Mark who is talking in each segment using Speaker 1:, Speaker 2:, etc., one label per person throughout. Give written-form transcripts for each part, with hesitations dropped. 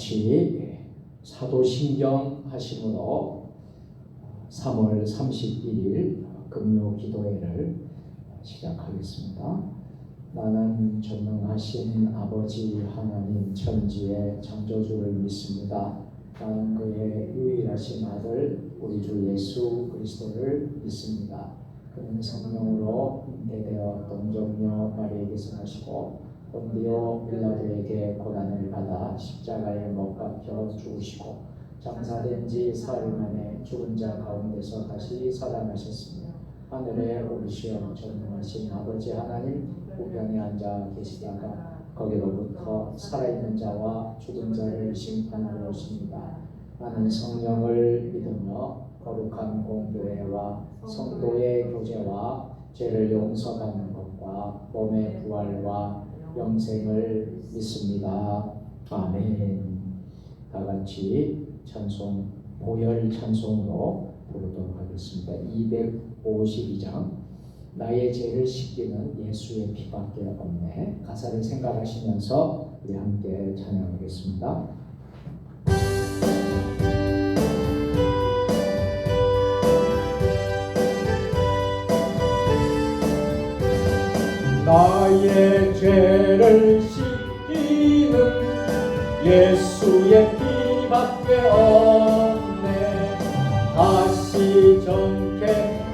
Speaker 1: 같이 사도신경 하심으로 3월 31일 금요 기도회를 시작하겠습니다. 나는 전능하신 아버지 하나님 천지의 창조주를 믿습니다. 나는 그의 유일하신 아들 우리 주 예수 그리스도를 믿습니다. 그는 성령으로 잉태되어 동정녀 마리아에게서 나시고 본디오 빌라도에게 고난을 받아 십자가에 못 박혀 죽으시고 장사된 지 사흘 만에 죽은 자 가운데서 다시 살아나셨으며 하늘에 오르시어 전능하신 아버지 하나님 우편에 앉아 계시다가 거기로부터 살아있는 자와 죽은 자를 심판하러 오십니다. 나는 성령을 믿으며 거룩한 공교회와 성도의 교제와 죄를 용서받는 것과 몸의 부활과 영생을 믿습니다. 아멘. 다 같이 찬송 보혈 찬송으로 부르도록 하겠습니다. 252장 나의 죄를 씻기는 예수의 피밖에 없네. 가사를 생각하시면서 우리 함께 찬양하겠습니다. 나의 죄를 씻기는 예수의 피밖에 없네. 다시 정케하기도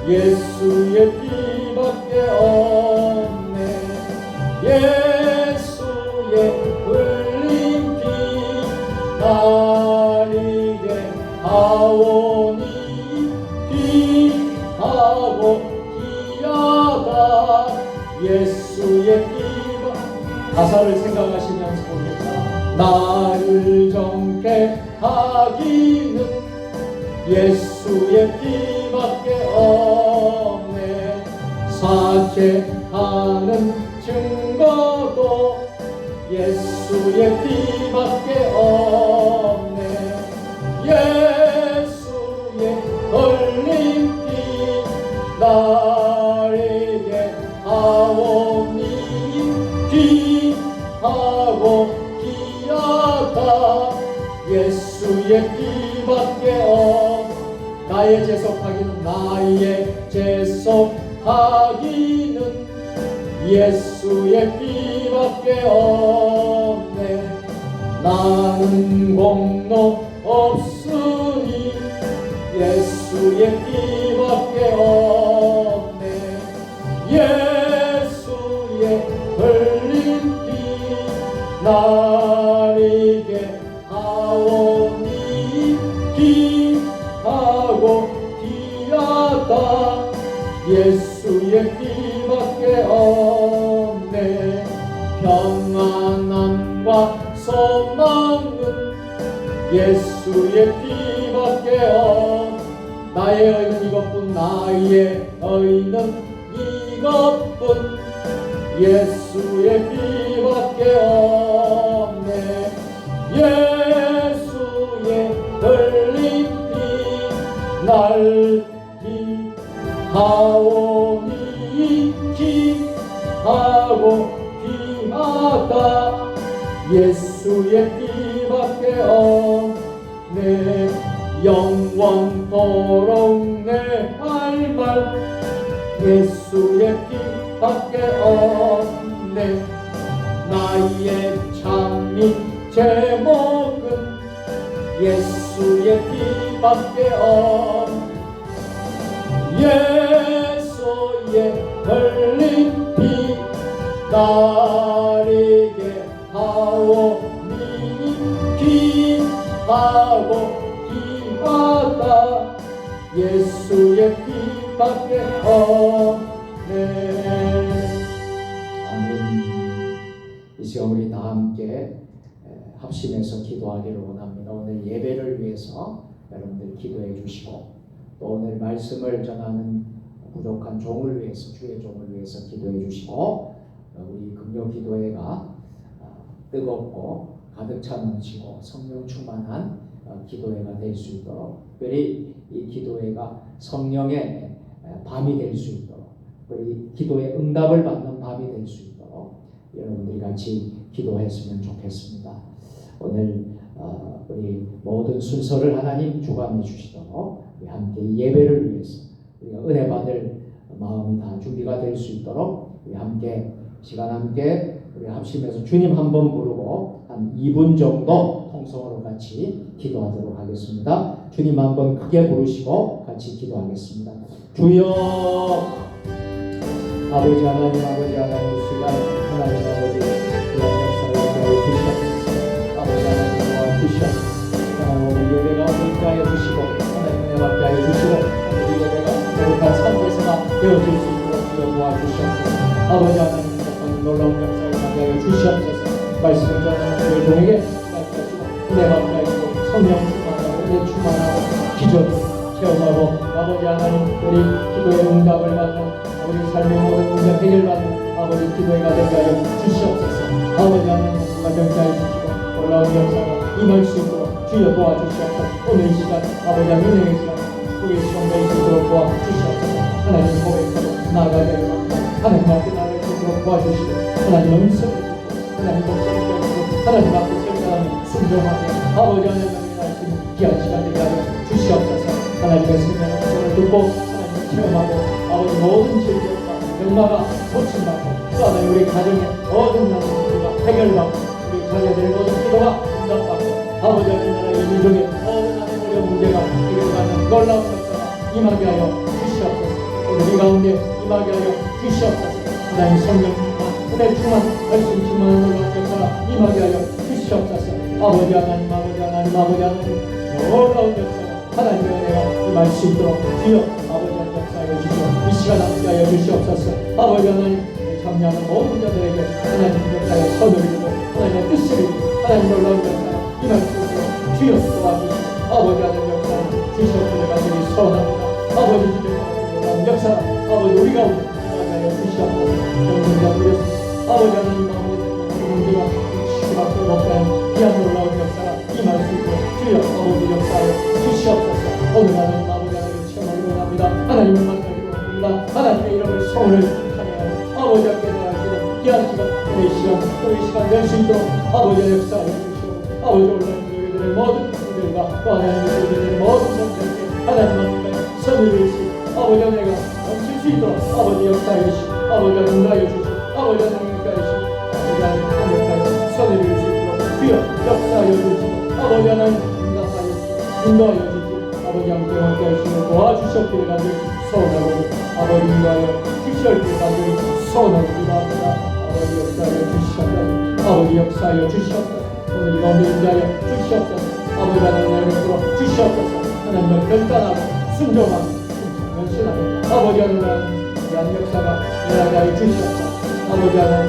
Speaker 1: 예수의 피밖에 없네. 예수의 흘린 피 나리게 하오니 피하고 예수의 피가 가사를 생각하시면서 보겠다. 나를 정케 하기는 예수의 피밖에 없네. 사죄하는 증거도 예수의 피밖에 없네. 예수의 흘린 피 나에게 하오니 귀하고 귀하다. 예수의 피밖에 나의 재속하기는 나의 재속하기는 예수의 피밖에 없네. 나는 공로 없으니 예수의 피밖에 없네. 예수의 흘린 피 나에게 하오니 귀하고 귀하다. 예수의 피밖에 없네. 평안함과 소망은 예수의 피밖에 나의 의는 이것뿐. 나의 의는 이것뿐. 예수의 피밖에 없네. 예수의 흘린 피 날 귀하오니 귀하고 귀하다. 예수의 피밖에 없네. 영원토록 내 할 말 예수의 피밖에 없네. 나의 참인 제목은 예수의 피밖에 없네. 예수의 흘린 피 나에게 하오니 귀하고 귀하다. 예수의 피밖에 없네. 아멘. 이 시간 우리 다 함께 합심해서 기도하기를 원합니다. 오늘 예배를 위해서 여러분들 기도해 주시고 또 오늘 말씀을 전하는 부족한 종을 위해서 주의 종을 위해서 기도해 주시고 우리 금요 기도회가 뜨겁고 가득 차 넘치고 성령 충만한 기도회가 될 수 있도록 특별히 이 기도회가 성령의 밤이 될 수 있도록 우리 기도의 응답을 받는 밤이 될 수 있도록 여러분들이 같이 기도했으면 좋겠습니다. 오늘 우리 모든 순서를 하나님 주관해 주시도록 우리 함께 예배를 위해서 우리가 은혜 받을 마음이 다 준비가 될 수 있도록 우리 함께 시간 함께 우리 합심해서 주님 한번 부르고 한 2분 정도 통성으로 같이 기도하도록 하겠습니다. 주님 한번 크게 부르시고 같이 기도하겠습니다. 주여 아버지 하나님 이 시간 하나님 아버지 그런 역사를 인도하여 주시옵소서. 아버지 하나님 도와주시옵소서. 오늘 예배가 오늘께 하여 주시고 하나님 은혜 받게 하여 주시고 우리 예배가 거룩한 삶에서가 되어질 수 있도록 주여 도와주시옵소서. 아버지 하나님 놀라운 역사를 받게 하여 주시옵소서. 말씀을 전하는 우리 종에게 은혜 받게 하여 주시고 성령 충만하고 은혜 충만하고 기적을 체험하고 아버지 하나님 우리 기도의 응답을 받는 우리 삶의 모든 문제 해결받는 아버지 기도회가 되게 하여 주시옵소서. 아버지 하나님 가정케 하여 주시고 놀라운 역사가 임할 수 있도록 주여 도와주시옵소서. 오늘 이 시간 아버지 하나님 은혜의 시간 우리 시간 될 수 있도록 도와주시옵소서. 하나님 고백하고 나아가게 하여 하나님 앞에 나아갈 수 있도록 도와주시고 하나님 음성을 듣고 하나님 목소리를 듣고 하나님 앞에 절대하며 순종하며 아버지 하나님 말씀 귀한 시간 되게 하여 주시옵소서. 하나님의 생명의 음성을 듣고 하나님을 체험하고 아버지 모든 질병과 병마가 고침받고 또 하나님 우리 가정의 모든 문제가 해결받고 우리 자녀들의 모든 기도가 응답받고 아버지 하나님 나라의 민족의 모든 하나님 어려운 문제가 해결받는 놀라운 역사가 임하게 하여 주시옵소서. 오늘 이 가운데 임하게 하여 주시옵소서. 하나님 성령 은혜 충만 말씀 충만한 놀라운 역사가 임하게 하여 주시옵소서. 아버지 하나님 놀라운 역사가 하나님의 은혜가 임할 수 있도록 주여 아버지 하나님 역사하여 주시고 이 시간 함께 하여 주시옵소서. 아버지 하나님 참여하는 모든 자들에게 하나님 역사의 선을 이루고 하나님의 뜻을 이루고 하나님 놀라운 역사가 임할 수 있도록 주여 도와주시고 아버지 하나님 역사를 주시옵소서. 간절히 소원합니다. 아버지 기도에 놀라운 역사 아버지 우리 가운데 임하게 하여 주시옵소서. 영광과 드렸습니다. 아버지 하나님 모든 문제가 치유받고 목사님 귀한 놀라운 역사가 임할 수 있도록 주여 아버지 역사하여 주시옵소서. 오늘 하나님 아버지 하나님을 체험하기로 합니다. 하나님을 만나기로 합니다. 하나님의 이름을 성을 찬양하고 아버지 함께 나아가시는 귀한 시간 우리 시간 될 수 있도록 아버지의 역사하여 주시고 아버지 온라인 교회들의 모든 분들과 또 하나님의 교회들의 모든 분들에게 하나님 앞에 선을 주시고 아버지 은혜가 넘칠 수 있도록 아버지 역사하여 주시고 아버지 응답하여 주시고 아버지 하나님 역사하여 주시고 아버지 하나님 역사하여 선을 주시고 주여 역사하여 주시고 아버지 하나님 응답하여 주시고 인도하여 주시고 아버지 함께 하시고 도와주시옵기를 간절히 소원하고 아버지 인도하여 주시옵기를 간절히 소원하고 기도합니다. 아버지 역사하여 주시옵소서. 아버지 역사하여 주시옵소서. 오늘 가운데 인도하여 주시옵소서. 아버지 하나님 으로 주시옵소서. 하나님을 결단하고 순종하고 면신하고 아버지 하나님 귀한 역사가 일어나게 하여 주시옵소서. 아버지 하나님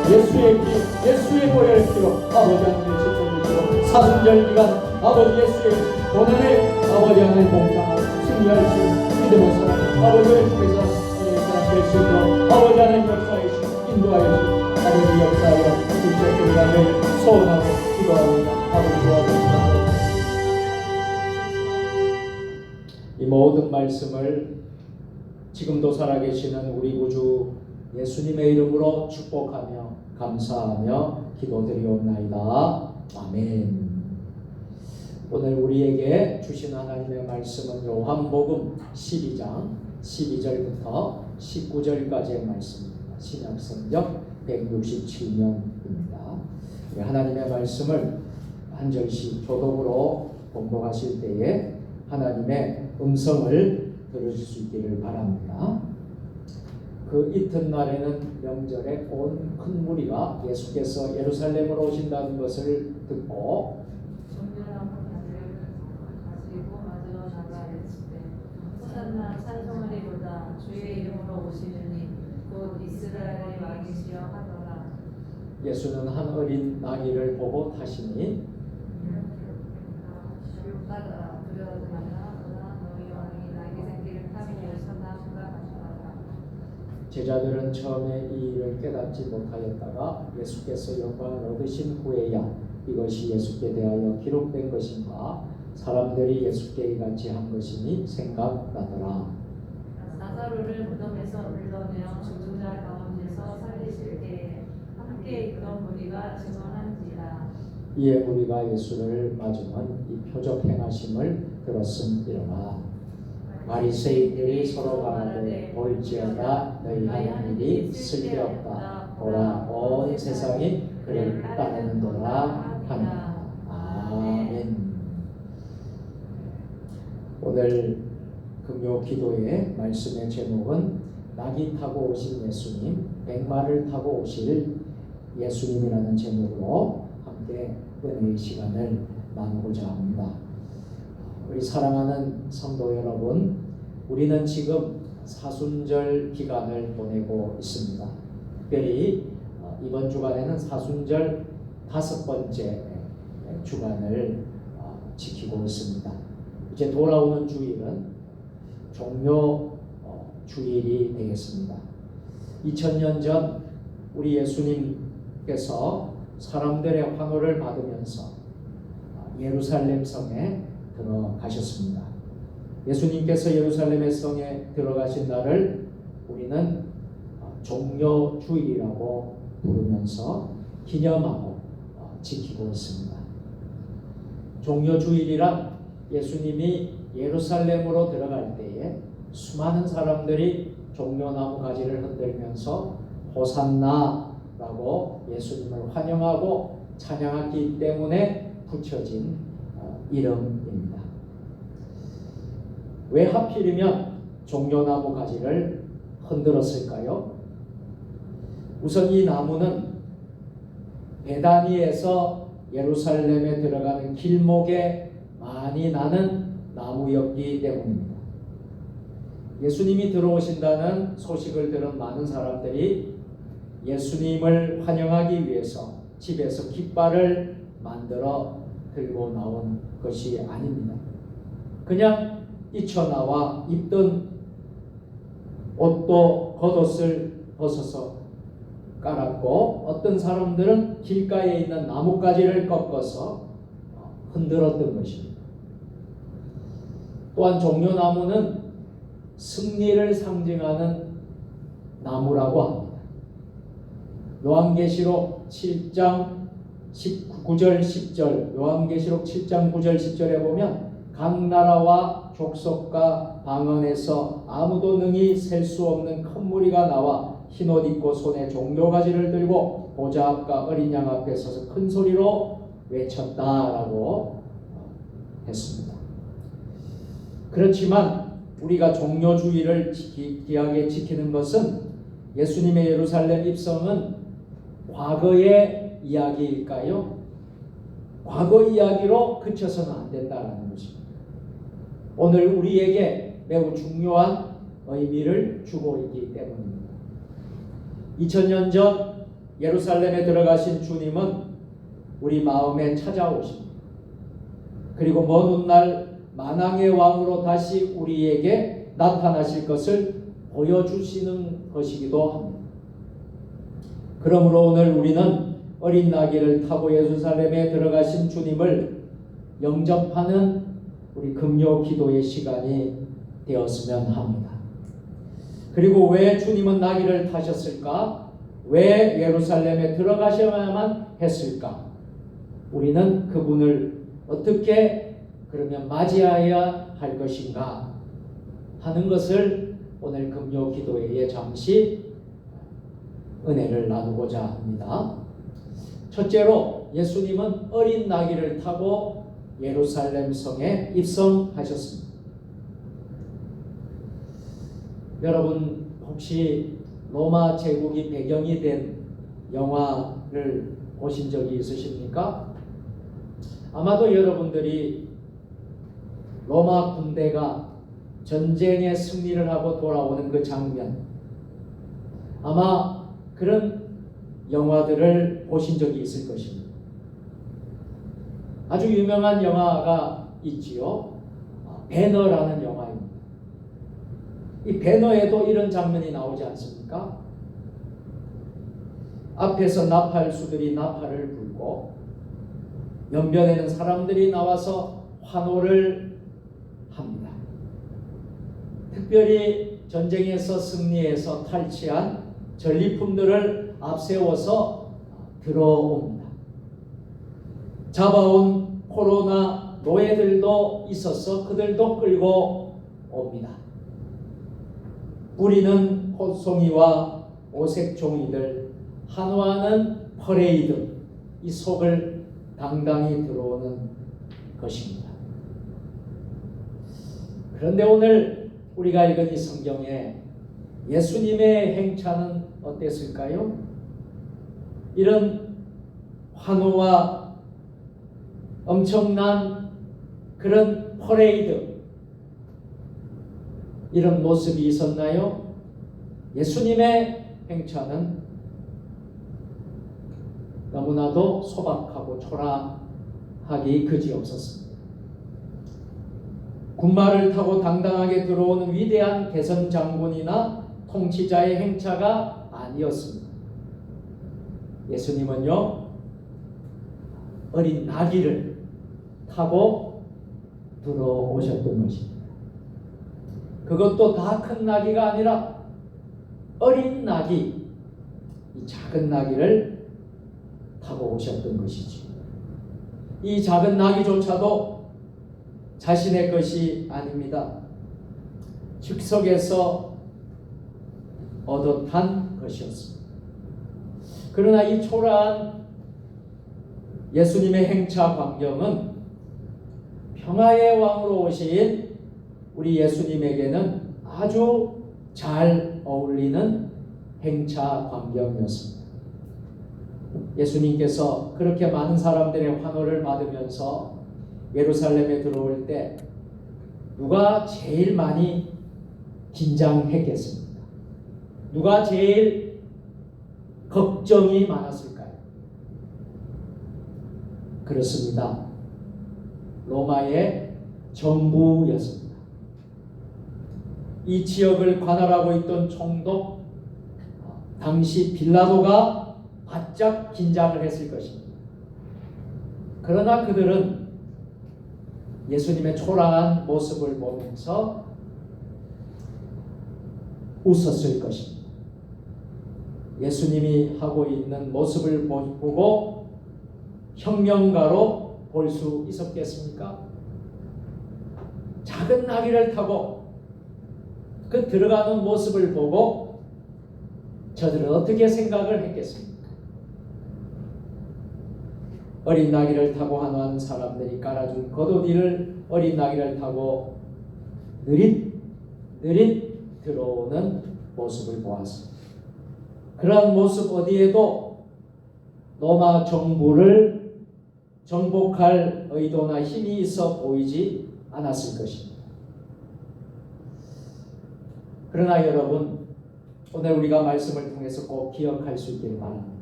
Speaker 1: 예수의 보혈 피로 아버지 하나님의 씻어주시고 사순절 기간 아버지 예수의 고난을 아버지 하나님 봉사하고 승리할 수 있는 믿음의 사랑 아버지를 통해서 사람 될 수 있도록 아버지 하나님 역사해 주시고 인도하여 주시고 아버지 역사하여 주시옵기를 간절히 소원하고 기도합니다. 아버지 도와주시옵소서. 이 모든 말씀을 지금도 살아계시는 우리 구주 예수님의 이름으로 축복하며 감사하며 기도드리옵나이다. 아멘. 오늘 우리에게 주신 하나님의 말씀은 요한복음 12장 12절부터 19절까지의 말씀입니다. 신약성경 167면입니다. 하나님의 말씀을 한 절씩 교독으로 봉독하실 때에 하나님의 음성을 들으실 수 있기를 바랍니다. 그 이튿날에는 명절에 온 큰 무리가 예수께서 예루살렘으로 오신다는 것을 듣고
Speaker 2: 찬송하리로다 주의 이름으로 오시느니 곧 이스라엘의 왕이시여 하더라.
Speaker 1: 예수는 한 어린 나귀를 보고 타시니
Speaker 2: 따르라 두려워하지 말라 너희 왕이 나귀 새끼를 타며 선나무가 가져가라.
Speaker 1: 제자들은 처음에 이 일을 깨닫지 못하였다가 예수께서 영광을 얻으신 후에야 이것이 예수께 대하여 기록된 것인가 사람들이 예수께 이같이 한 것이니 생각나더라.
Speaker 2: 나사로를 무덤에서 불러내어 죽은 자 가운데서 살리실 때에 함께 있던 무리가 증언한지라.
Speaker 1: 이에 무리가 예수를 맞으면 이 표적 행하심을 들었음이로라. 바리새인들이 서로 말하되 볼지어다 너희 하는 일이 쓸데없다. 보라 온 세상이 그를 따르는도라 하니라. 아멘. 오늘 금요 기도의 말씀의 제목은 낙이 타고 오신 예수님, 백마를 타고 오실 예수님이라는 제목으로 함께 은혜의 시간을 나누고자 합니다. 우리 사랑하는 성도 여러분, 우리는 지금 사순절 기간을 보내고 있습니다. 특별히 이번 주간에는 사순절 5번째 주간을 지키고 있습니다. 이제 돌아오는 주일은 종료 주일이 되겠습니다. 2000년 전 우리 예수님께서 사람들의 환호를 받으면서 예루살렘 성에 들어가셨습니다. 예수님께서 예루살렘의 성에 들어가신 날을 우리는 종료 주일이라고 부르면서 기념하고 지키고 있습니다. 종료 주일이란 예수님이 예루살렘으로 들어갈 때에 수많은 사람들이 종려나무 가지를 흔들면서 호산나라고 예수님을 환영하고 찬양하기 때문에 붙여진 이름입니다. 왜 하필이면 종려나무 가지를 흔들었을까요? 우선 이 나무는 베다니에서 예루살렘에 들어가는 길목에 많이 나는 나무였기 때문입니다. 예수님이 들어오신다는 소식을 들은 많은 사람들이 예수님을 환영하기 위해서 집에서 깃발을 만들어 들고 나온 것이 아닙니다. 그냥 뛰쳐나와 입던 옷도 겉옷을 벗어서 깔았고, 어떤 사람들은 길가에 있는 나뭇가지를 꺾어서 흔들었던 것입니다. 또한 종려나무는 승리를 상징하는 나무라고 합니다. 요한계시록 7장 9절 10절, 요한계시록 7장 9절 10절에 보면 각 나라와 족속과 방언에서 아무도 능히 셀 수 없는 큰 무리가 나와 흰옷 입고 손에 종려가지를 들고 보좌 앞과 어린 양 앞에 서서 큰 소리로 외쳤다라고 했습니다. 그렇지만 우리가 종려주의를 귀하게 지키는 것은 예수님의 예루살렘 입성은 과거의 이야기일까요? 과거 이야기로 그쳐서는 안 된다는 것입니다. 오늘 우리에게 매우 중요한 의미를 주고 있기 때문입니다. 2000년 전 예루살렘에 들어가신 주님은 우리 마음에 찾아오십니다. 그리고 먼 훗날 만왕의 왕으로 다시 우리에게 나타나실 것을 보여주시는 것이기도 합니다. 그러므로 오늘 우리는 어린 나귀를 타고 예루살렘에 들어가신 주님을 영접하는 우리 금요 기도의 시간이 되었으면 합니다. 그리고 왜 주님은 나귀를 타셨을까? 왜 예루살렘에 들어가셔야만 했을까? 우리는 그분을 어떻게 그러면 맞이해야 할 것인가 하는 것을 오늘 금요 기도회에 잠시 은혜를 나누고자 합니다. 첫째로 예수님은 어린 나귀를 타고 예루살렘 성에 입성하셨습니다. 여러분 혹시 로마 제국이 배경이 된 영화를 보신 적이 있으십니까? 아마도 여러분들이 로마 군대가 전쟁에 승리를 하고 돌아오는 그 장면, 아마 그런 영화들을 보신 적이 있을 것입니다. 아주 유명한 영화가 있지요. 배너라는 영화입니다. 이 배너에도 이런 장면이 나오지 않습니까? 앞에서 나팔수들이 나팔을 불고 옆면에는 사람들이 나와서 환호를 합니다. 특별히 전쟁에서 승리해서 탈취한 전리품들을 앞세워서 들어옵니다. 잡아온 코로나 노예들도 있어서 그들도 끌고 옵니다. 뿌리는 꽃송이와 오색종이들, 한화는 퍼레이드, 이 속을 당당히 들어오는 것입니다. 그런데 오늘 우리가 읽은 이 성경에 예수님의 행차는 어땠을까요? 이런 환호와 엄청난 그런 퍼레이드, 이런 모습이 있었나요? 예수님의 행차는 너무나도 소박하고 초라하기 그지없었습니다. 군마를 타고 당당하게 들어오는 위대한 개선 장군이나 통치자의 행차가 아니었습니다. 예수님은요, 어린 나귀를 타고 들어오셨던 것입니다. 그것도 다 큰 나귀가 아니라 어린 나귀, 이 작은 나귀를 타고 오셨던 것이죠. 이 작은 나귀조차도 자신의 것이 아닙니다. 즉석에서 얻어탄 것이었습니다. 그러나 이 초라한 예수님의 행차 광경은 평화의 왕으로 오신 우리 예수님에게는 아주 잘 어울리는 행차 광경이었습니다. 예수님께서 그렇게 많은 사람들의 환호를 받으면서 예루살렘에 들어올 때 누가 제일 많이 긴장했겠습니까? 누가 제일 걱정이 많았을까요? 그렇습니다. 로마의 정부였습니다. 이 지역을 관할하고 있던 총독, 당시 빌라도가 바짝 긴장을 했을 것입니다. 그러나 그들은 예수님의 초라한 모습을 보면서 웃었을 것입니다. 예수님이 하고 있는 모습을 보고 혁명가로 볼 수 있었겠습니까? 작은 나귀를 타고 그 들어가는 모습을 보고 저들은 어떻게 생각을 했겠습니까? 어린 나귀를 타고 환호하는 사람들이 깔아준 겉옷 위를 어린 나귀를 타고 느릿 들어오는 모습을 보았습니다. 그러한 모습 어디에도 로마 정부를 정복할 의도나 힘이 있어 보이지 않았을 것입니다. 그러나 여러분, 오늘 우리가 말씀을 통해서 꼭 기억할 수 있길 바랍니다.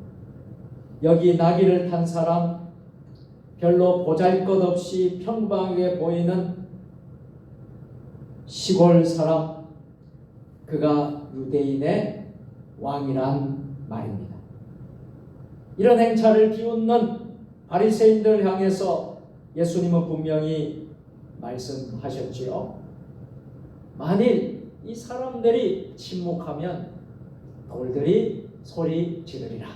Speaker 1: 여기 나귀를 탄 사람, 별로 보잘것없이 평범하게 보이는 시골 사람, 그가 유대인의 왕이란 말입니다. 이런 행차를 비웃는 바리새인들 향해서 예수님은 분명히 말씀하셨지요. 만일 이 사람들이 침묵하면 돌들이 소리 지르리라.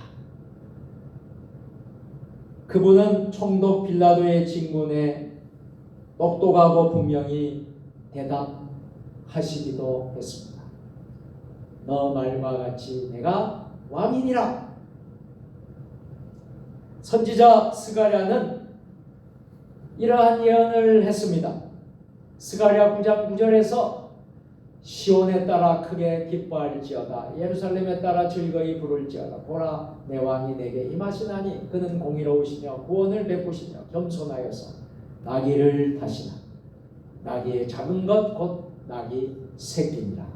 Speaker 1: 그분은 총독 빌라도의 진군에 똑똑하고 분명히 대답하시기도 했습니다. 너 말과 같이 내가 왕이니라. 선지자 스가랴는 이러한 예언을 했습니다. 스가랴 9장 9절에서 시온에 따라 크게 기뻐할지어다, 예루살렘에 따라 즐거이 부를지어다. 보라, 내 왕이 내게 임하시나니 그는 공의로우시며 구원을 베푸시며 겸손하여서 나귀를 타시나. 나귀의 작은 것 곧 나귀 새끼니라.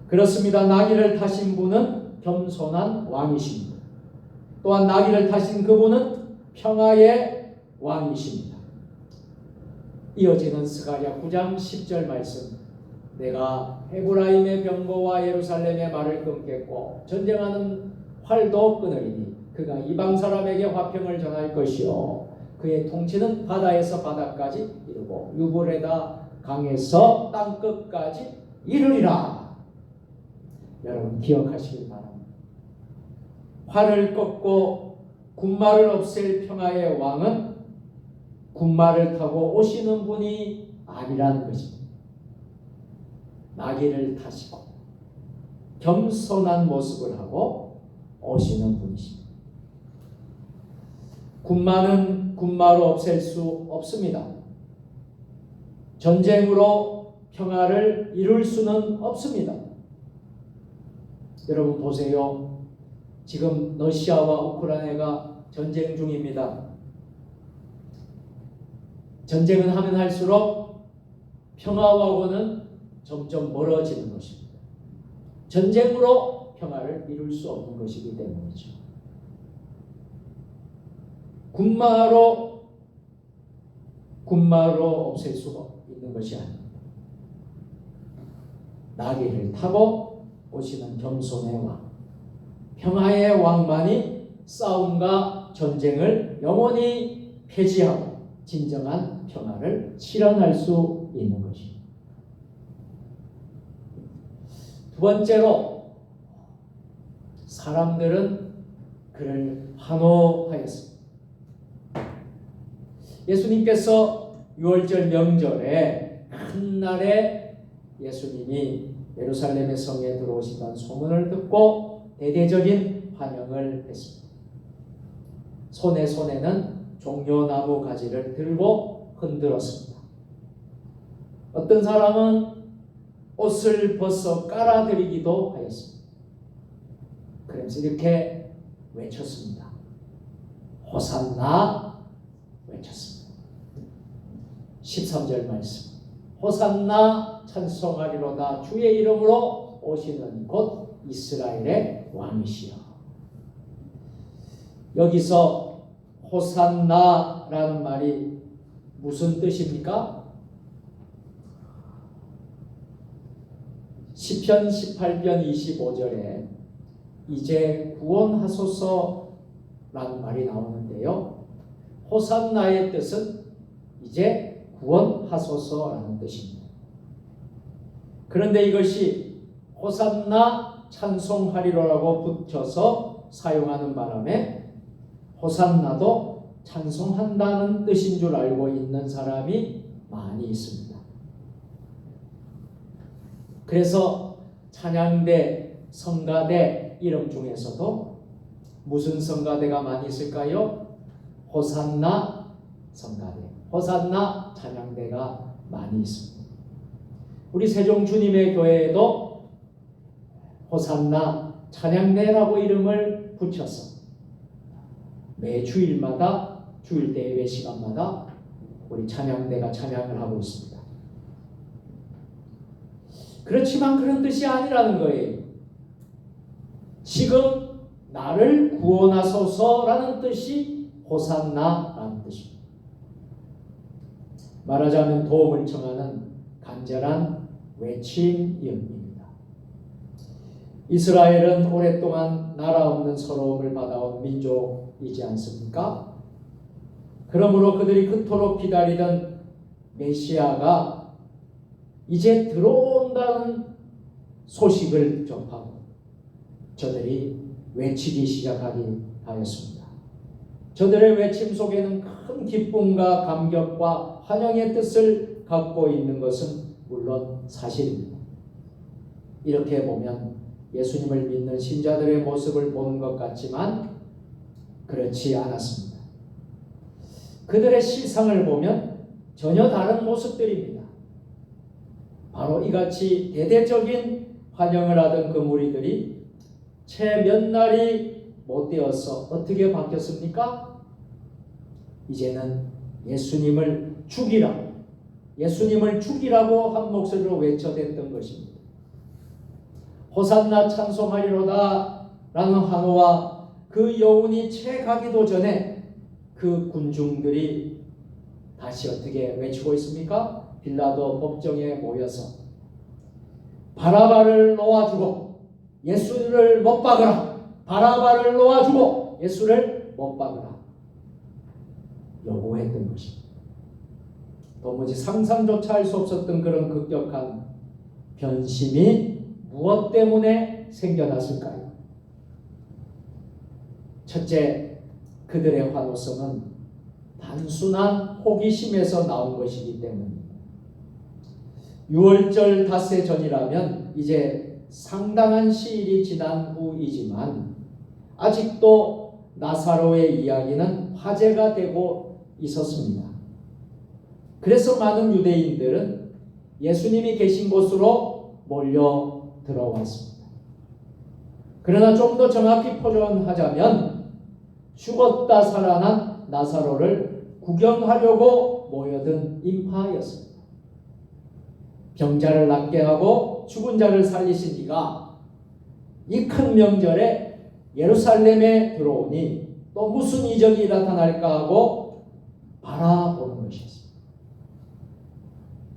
Speaker 1: 그렇습니다. 나귀를 타신 분은 겸손한 왕이십니다. 또한 나귀를 타신 그분은 평화의 왕이십니다. 이어지는 스가랴 9장 10절 말씀, 내가 에브라임의 병거와 예루살렘의 말을 끊겠고 전쟁하는 활도 끊으리니 그가 이방 사람에게 화평을 전할 것이요 그의 통치는 바다에서 바다까지 이르고 유브레다 강에서 땅끝까지 이르리라. 여러분 기억하시길 바랍니다. 활을 꺾고 군마를 없앨 평화의 왕은 군마를 타고 오시는 분이 아니라는 것입니다. 나귀를 타시고 겸손한 모습을 하고 오시는 분이십니다. 군마는 군마로 없앨 수 없습니다. 전쟁으로 평화를 이룰 수는 없습니다. 여러분 보세요. 지금 러시아와 우크라이나가 전쟁 중입니다. 전쟁은 하면 할수록 평화와는 점점 멀어지는 것입니다. 전쟁으로 평화를 이룰 수 없는 것이기 때문이죠. 군마로 없앨 수가 있는 것이 아닙니다. 나귀를 타고 오시는 겸손의 왕, 평화의 왕만이 싸움과 전쟁을 영원히 폐지하고 진정한 평화를 실현할 수 있는 것입니다. 두 번째로 사람들은 그를 환호하였습니다. 예수님께서 6월절 명절에 큰 날에 예수님이 예루살렘의 성에 들어오신다는 소문을 듣고 대대적인 환영을 했습니다. 손에는 종려나무 가지를 들고 흔들었습니다. 어떤 사람은 옷을 벗어 깔아드리기도 하였습니다. 그러면서 이렇게 외쳤습니다. 호산나 외쳤습니다. 13절 말씀. 호산나 찬송하리로다 주의 이름으로 오시는 곧 이스라엘의 왕이시여. 여기서 호산나라는 말이 무슨 뜻입니까? 시편 18편 25절에 이제 구원하소서라는 말이 나오는데요. 호산나의 뜻은 이제 구원하소서라는 뜻입니다. 그런데 이것이 호산나 찬송하리로라고 붙여서 사용하는 바람에 호산나도 찬송한다는 뜻인 줄 알고 있는 사람이 많이 있습니다. 그래서 찬양대, 성가대 이름 중에서도 무슨 성가대가 많이 있을까요? 호산나 성가대, 호산나 찬양대가 많이 있습니다. 우리 세종 주님의 교회에도 호산나 찬양대라고 이름을 붙여서 매 주일마다 주일대 예배 시간마다 우리 찬양대가 찬양을 하고 있습니다. 그렇지만 그런 뜻이 아니라는 거예요. 지금 나를 구원하소서라는 뜻이 호산나라는 뜻입니다. 말하자면 도움을 청하는 간절한 외침입니다. 이스라엘은 오랫동안 나라 없는 서러움을 받아온 민족이지 않습니까? 그러므로 그들이 그토록 기다리던 메시아가 이제 들어온다는 소식을 접하고 저들이 외치기 시작하기 하였습니다. 저들의 외침 속에는 큰 기쁨과 감격과 환영의 뜻을 갖고 있는 것은 물론 사실입니다. 이렇게 보면 예수님을 믿는 신자들의 모습을 보는 것 같지만 그렇지 않았습니다. 그들의 실상을 보면 전혀 다른 모습들입니다. 바로 이같이 대대적인 환영을 하던 그 무리들이 채 몇 날이 못 되어서 어떻게 바뀌었습니까? 이제는 예수님을 죽이라고 한 목소리로 외쳐댔던 것입니다. 호산나 찬송하리로다 라는 환호와 그 여운이 채 가기도 전에 그 군중들이 다시 어떻게 외치고 있습니까? 빌라도 법정에 모여서 바라바를 놓아주고 예수를 못 박으라. 바라바를 놓아주고 예수를 못 박으라. 요구했던 것입니다. 도무지 상상조차 할 수 없었던 그런 급격한 변심이 무엇 때문에 생겨났을까요? 첫째, 그들의 환호성은 단순한 호기심에서 나온 것이기 때문입니다. 유월절 닷새 전이라면 이제 상당한 시일이 지난 후이지만 아직도 나사로의 이야기는 화제가 되고 있었습니다. 그래서 많은 유대인들은 예수님이 계신 곳으로 몰려 들어왔습니다. 그러나 좀 더 정확히 표현하자면 죽었다 살아난 나사로를 구경하려고 모여든 인파였습니다. 병자를 낫게 하고 죽은 자를 살리신 이가 이 큰 명절에 예루살렘에 들어오니 또 무슨 이적이 나타날까 하고 바라보는 것이었습니다.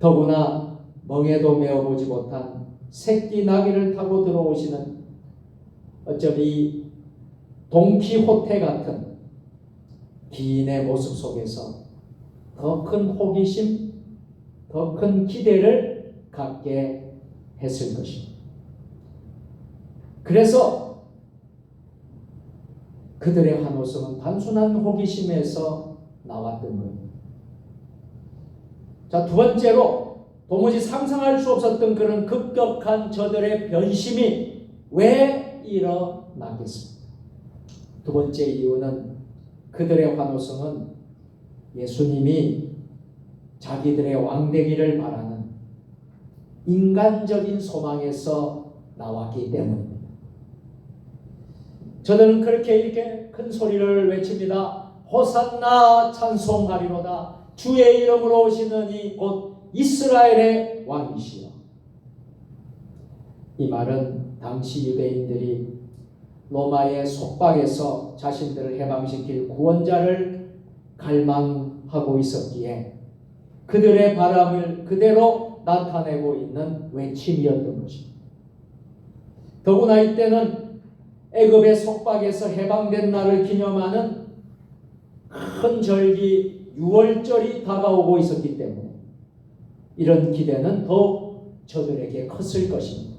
Speaker 1: 더구나 멍에도 메어보지 못한 새끼 나귀를 타고 들어오시는 어쩌면 동키호테 같은 기인의 모습 속에서 더 큰 호기심, 더 큰 기대를 갖게 했을 것입니다. 그래서 그들의 환호성은 단순한 호기심에서 나왔던 겁니다. 자, 두 번째로 도무지 상상할 수 없었던 그런 급격한 저들의 변심이 왜 일어나겠습니까? 두 번째 이유는 그들의 환호성은 예수님이 자기들의 왕되기를 바라는 인간적인 소망에서 나왔기 때문입니다. 저들은 이렇게 큰 소리를 외칩니다. 호산나 찬송하리로다. 주의 이름으로 오시는 이 곧 이스라엘의 왕이시여. 이 말은 당시 유대인들이 로마의 속박에서 자신들을 해방시킬 구원자를 갈망하고 있었기에 그들의 바람을 그대로 나타내고 있는 외침이었던 것입니다. 더구나 이때는 애굽의 속박에서 해방된 날을 기념하는 큰 절기 유월절이 다가오고 있었기 때문에 이런 기대는 더욱 저들에게 컸을 것입니다.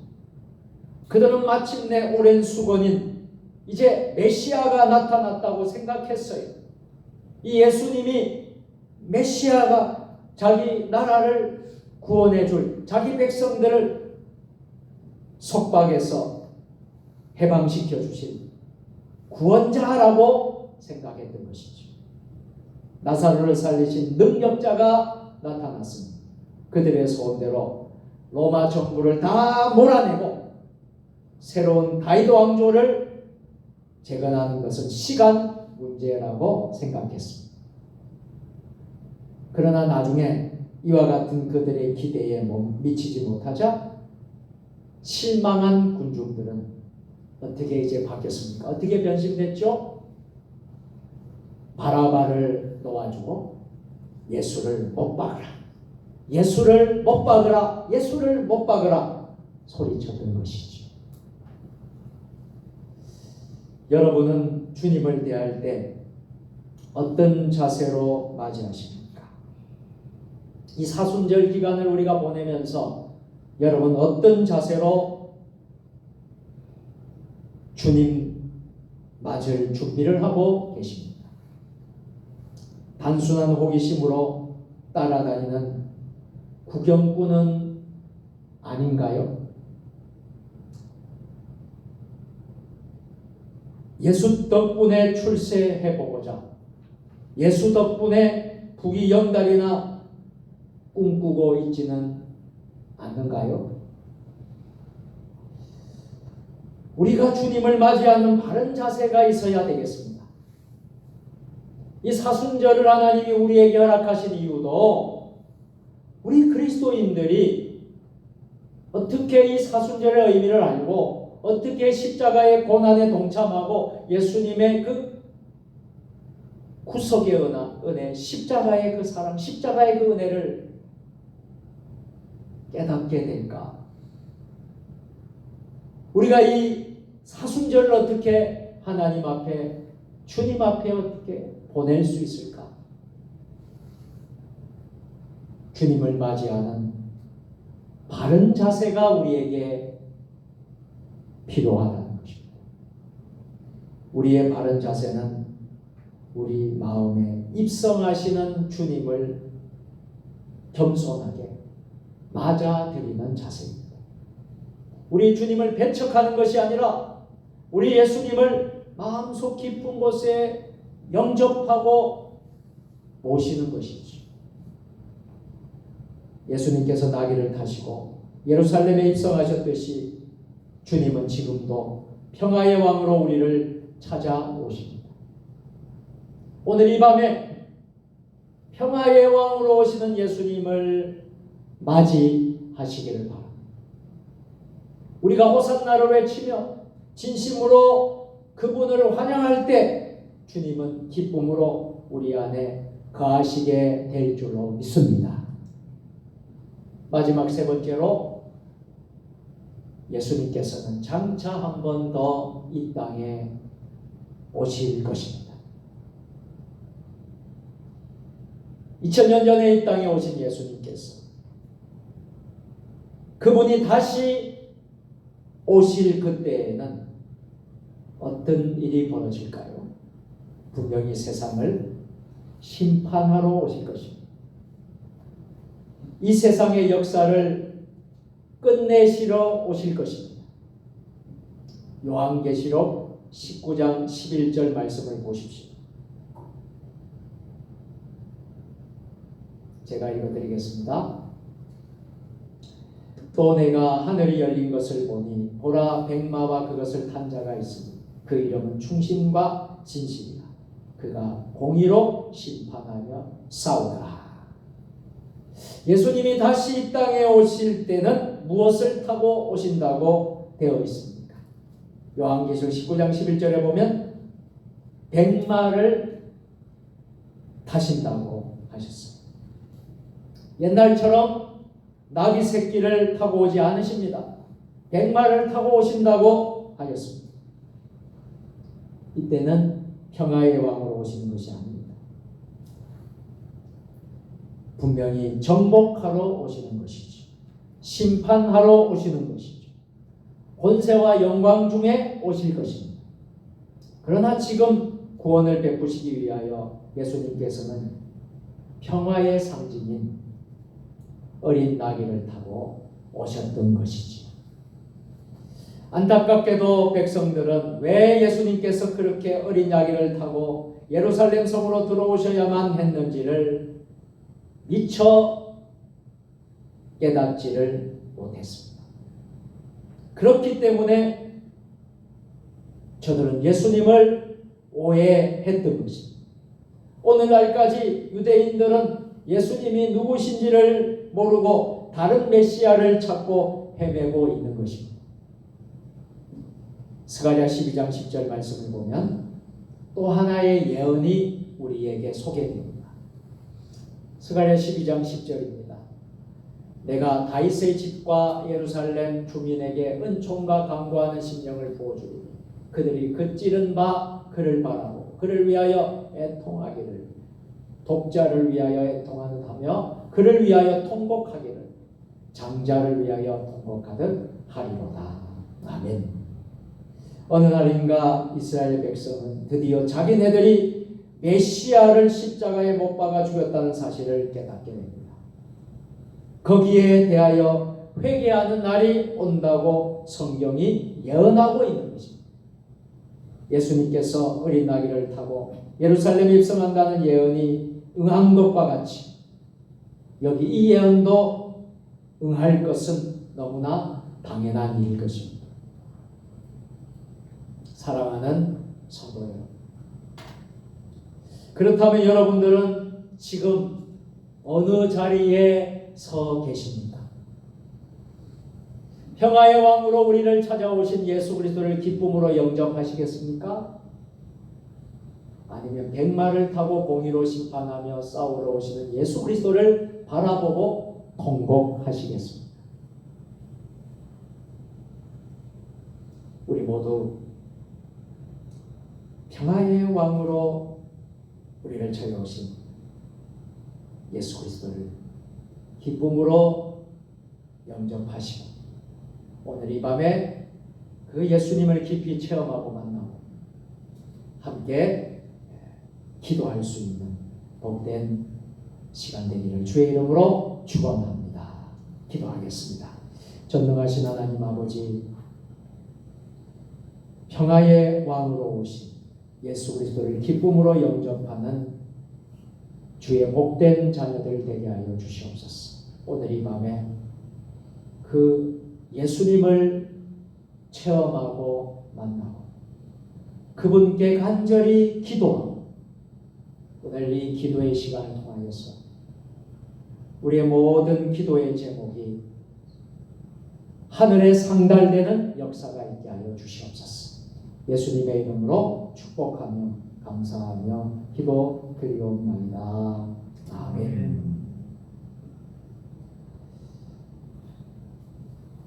Speaker 1: 그들은 마침내 오랜 수건인 이제 메시아가 나타났다고 생각했어요. 이 예수님이 메시아가 자기 나라를 구원해 줄 자기 백성들을 속박에서 해방시켜 주신 구원자라고 생각했던 것이죠. 나사로를 살리신 능력자가 나타났습니다. 그들의 소원대로 로마 정부를 다 몰아내고 새로운 다윗 왕조를 재건하는 것은 시간 문제라고 생각했습니다. 그러나 나중에 이와 같은 그들의 기대에 미치지 못하자 실망한 군중들은 어떻게 이제 바뀌었습니까? 어떻게 변심됐죠? 바라바를 놓아주고 예수를 못 박으라. 예수를 못 박으라. 예수를 못 박으라. 소리쳤던 것이죠. 여러분은 주님을 대할 때 어떤 자세로 맞이하십니까? 이 사순절 기간을 우리가 보내면서 여러분 어떤 자세로 주님 맞을 준비를 하고 계십니까? 단순한 호기심으로 따라다니는 구경꾼은 아닌가요? 예수 덕분에 출세해보고자 예수 덕분에 부귀영달이나 꿈꾸고 있지는 않는가요? 우리가 주님을 맞이하는 바른 자세가 있어야 되겠습니다. 이 사순절을 하나님이 우리에게 허락하신 이유도 우리 그리스도인들이 어떻게 이 사순절의 의미를 알고 어떻게 십자가의 고난에 동참하고 예수님의 그 구속의 은혜, 십자가의 그 사랑, 십자가의 그 은혜를 깨닫게 될까? 우리가 이 사순절을 어떻게 하나님 앞에, 주님 앞에 어떻게 보낼 수 있을까? 주님을 맞이하는 바른 자세가 우리에게 필요하다는 것입니다. 우리의 바른 자세는 우리 마음에 입성하시는 주님을 겸손하게 맞아들이는 자세입니다. 우리 주님을 배척하는 것이 아니라 우리 예수님을 마음속 깊은 곳에 영접하고 모시는 것이죠. 예수님께서 나귀를 타시고 예루살렘에 입성하셨듯이 주님은 지금도 평화의 왕으로 우리를 찾아오십니다. 오늘 이 밤에 평화의 왕으로 오시는 예수님을 맞이하시기를 바랍니다. 우리가 호산나를 외치며 진심으로 그분을 환영할 때 주님은 기쁨으로 우리 안에 거하시게 될 줄로 믿습니다. 마지막 세 번째로 예수님께서는 장차 한 번 더 이 땅에 오실 것입니다. 2000년 전에 이 땅에 오신 예수님께서 그분이 다시 오실 그때에는 어떤 일이 벌어질까요? 분명히 세상을 심판하러 오실 것입니다. 이 세상의 역사를 끝내시러 오실 것입니다. 요한계시록 19장 11절 말씀을 보십시오. 제가 읽어드리겠습니다. 또 내가 하늘이 열린 것을 보니 보라 백마와 그것을 탄 자가 있으니 그 이름은 충신과 진실이라. 그가 공의로 심판하며 싸우라. 예수님이 다시 이 땅에 오실 때는 무엇을 타고 오신다고 되어 있습니까? 요한계시록 19장 11절에 보면 백마를 타신다고 하셨어요. 옛날처럼 나귀 새끼를 타고 오지 않으십니다. 백마를 타고 오신다고 하셨습니다. 이때는 평화의 왕으로 오시는 것이 아닙니다. 분명히 정복하러 오시는 것이죠. 심판하러 오시는 것이죠. 권세와 영광 중에 오실 것입니다. 그러나 지금 구원을 베푸시기 위하여 예수님께서는 평화의 상징인 어린 나귀를 타고 오셨던 것이지요. 안타깝게도 백성들은 왜 예수님께서 그렇게 어린 나귀를 타고 예루살렘 성으로 들어오셔야만 했는지를 미처 깨닫지를 못했습니다. 그렇기 때문에 저들은 예수님을 오해했던 것입니다. 오늘날까지 유대인들은 예수님이 누구신지를 모르고 다른 메시아를 찾고 헤매고 있는 것입니다. 스가랴 12장 10절 말씀을 보면 또 하나의 예언이 우리에게 소개됩니다. 스가랴 12장 10절입니다. 내가 다윗의 집과 예루살렘 주민에게 은총과 강구하는 심령을 부어주리니 그들이 그찌른 바 그를 바라고 그를 위하여 애통하기를 독자를 위하여 애통하듯 하며 그를 위하여 통곡하기를 장자를 위하여 통곡하듯 하리로다. 아멘. 어느 날인가 이스라엘 백성은 드디어 자기네들이 메시아를 십자가에 못 박아 죽였다는 사실을 깨닫게 됩니다. 거기에 대하여 회개하는 날이 온다고 성경이 예언하고 있는 것입니다. 예수님께서 어린 나귀를 타고 예루살렘에 입성한다는 예언이 응한 것과 같이 여기 이 예언도 응할 것은 너무나 당연한 일일 것입니다. 사랑하는 성도 여러분, 그렇다면 여러분들은 지금 어느 자리에 서 계십니까? 평화의 왕으로 우리를 찾아오신 예수 그리스도를 기쁨으로 영접하시겠습니까? 아니면 백마를 타고 공의로 심판하며 싸우러 오시는 예수 그리스도를 바라보고 통곡하시겠습니까? 우리 모두 평화의 왕으로 우리를 찾아오신 예수 그리스도를 기쁨으로 영접하시고 오늘 이 밤에 그 예수님을 깊이 체험하고 만나고 함께 기도할 수 있는 복된 시간 되기를 주의 이름으로 축원합니다. 기도하겠습니다. 전능하신 하나님 아버지, 평화의 왕으로 오신 예수 그리스도를 기쁨으로 영접하는 주의 복된 자녀들 되게 하여 주시옵소서. 오늘 이 밤에 그 예수님을 체험하고 만나고 그분께 간절히 기도하고 오늘 이 기도의 시간을 통하여서 우리의 모든 기도의 제목이 하늘에 상달되는 역사가 있게 하여 주시옵소서. 예수님의 이름으로 축복하며 감사하며 기도 드리옵나이다. 아멘.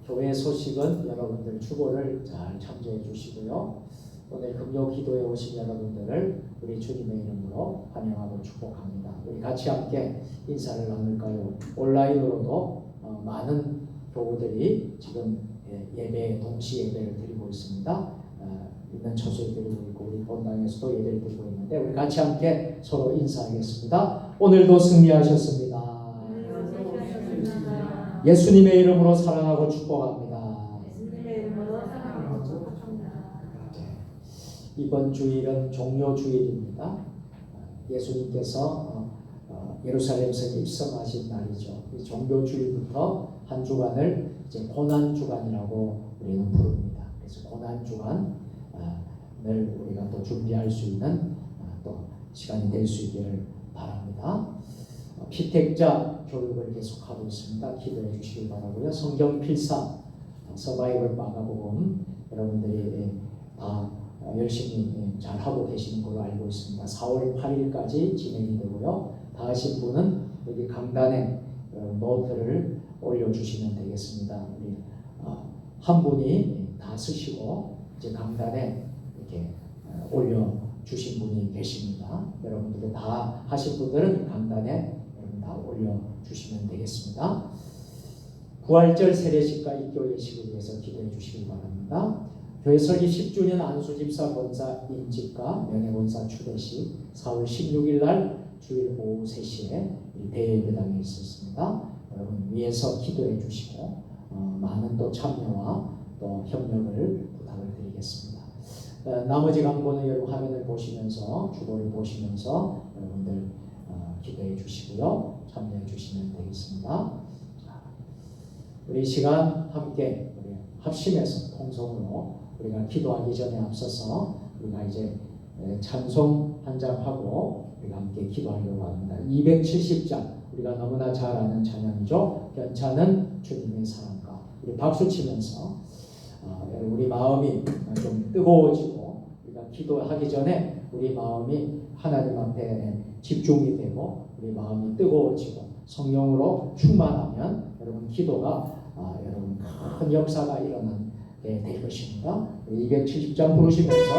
Speaker 1: 교회 소식은 여러분들 주보를 잘 참조해 주시고요. 오늘 금요 기도에 오신 여러분들을 우리 주님의 이름으로 환영하고 축복합니다. 우리 같이 함께 인사를 나눌까요? 온라인으로도 많은 교우들이 지금 예배 동시 예배를 드리고 있습니다. 있는 처소에 드리고 있고 우리 본당에서도 예배를 드리고 있는데 우리 같이 함께 서로 인사하겠습니다. 오늘도 승리하셨습니다. 예수님의 이름으로 사랑하고 축복합니다. 이번 주일은 종료 주일입니다. 예수님께서 예루살렘성에 입성하신 날이죠. 이 종료 주일부터 한 주간을 이제 고난 주간이라고 우리는 부릅니다. 그래서 고난 주간을 우리가 또 준비할 수 있는 또 시간이 될 수 있기를 바랍니다. 피택자 교육을 계속하고 있습니다. 기도해 주시기 바라고요. 성경 필사, 서바이벌 마가복음 여러분들이 다 열심히 잘 하고 계시는 걸로 알고 있습니다. 4월 8일까지 진행이 되고요. 다 하신 분은 여기 강단에 노트를 올려주시면 되겠습니다. 우리 한 분이 다 쓰시고 이제 강단에 이렇게 올려주신 분이 계십니다. 여러분들도 다 하신 분들은 강단에 다 올려주시면 되겠습니다. 부활절 세례식과 입교 예식을 위해서 기도해 주시기 바랍니다. 교회 설립 10주년 안수집사 권사 임직과 명예권사 추대식 4월 16일 날 주일 오후 3시에 대예배당에 있었습니다. 여러분 위에서 기도해 주시고 많은 또 참여와 또 협력을 부탁을 드리겠습니다. 나머지 강보는 여러분 화면을 보시면서 주보를 보시면서 여러분들 기도해 주시고요. 참여해 주시면 되겠습니다. 우리 시간 함께 우리 합심해서 통성으로 우리가 기도하기 전에 앞서서 우리가 이제 찬송 한 장하고 우리가 함께 기도하려고 합니다. 270장 우리가 너무나 잘 아는 찬양이죠. 괜찮은 주님의 사랑과 우리 박수 치면서 우리 마음이 좀 뜨거워지고 우리가 기도하기 전에 우리 마음이 하나님 앞에 집중이 되고 우리 마음이 뜨거워지고 성령으로 충만하면 여러분 기도가 여러분 큰 역사가 일어나게 될 것입니다. 270장 부르시면서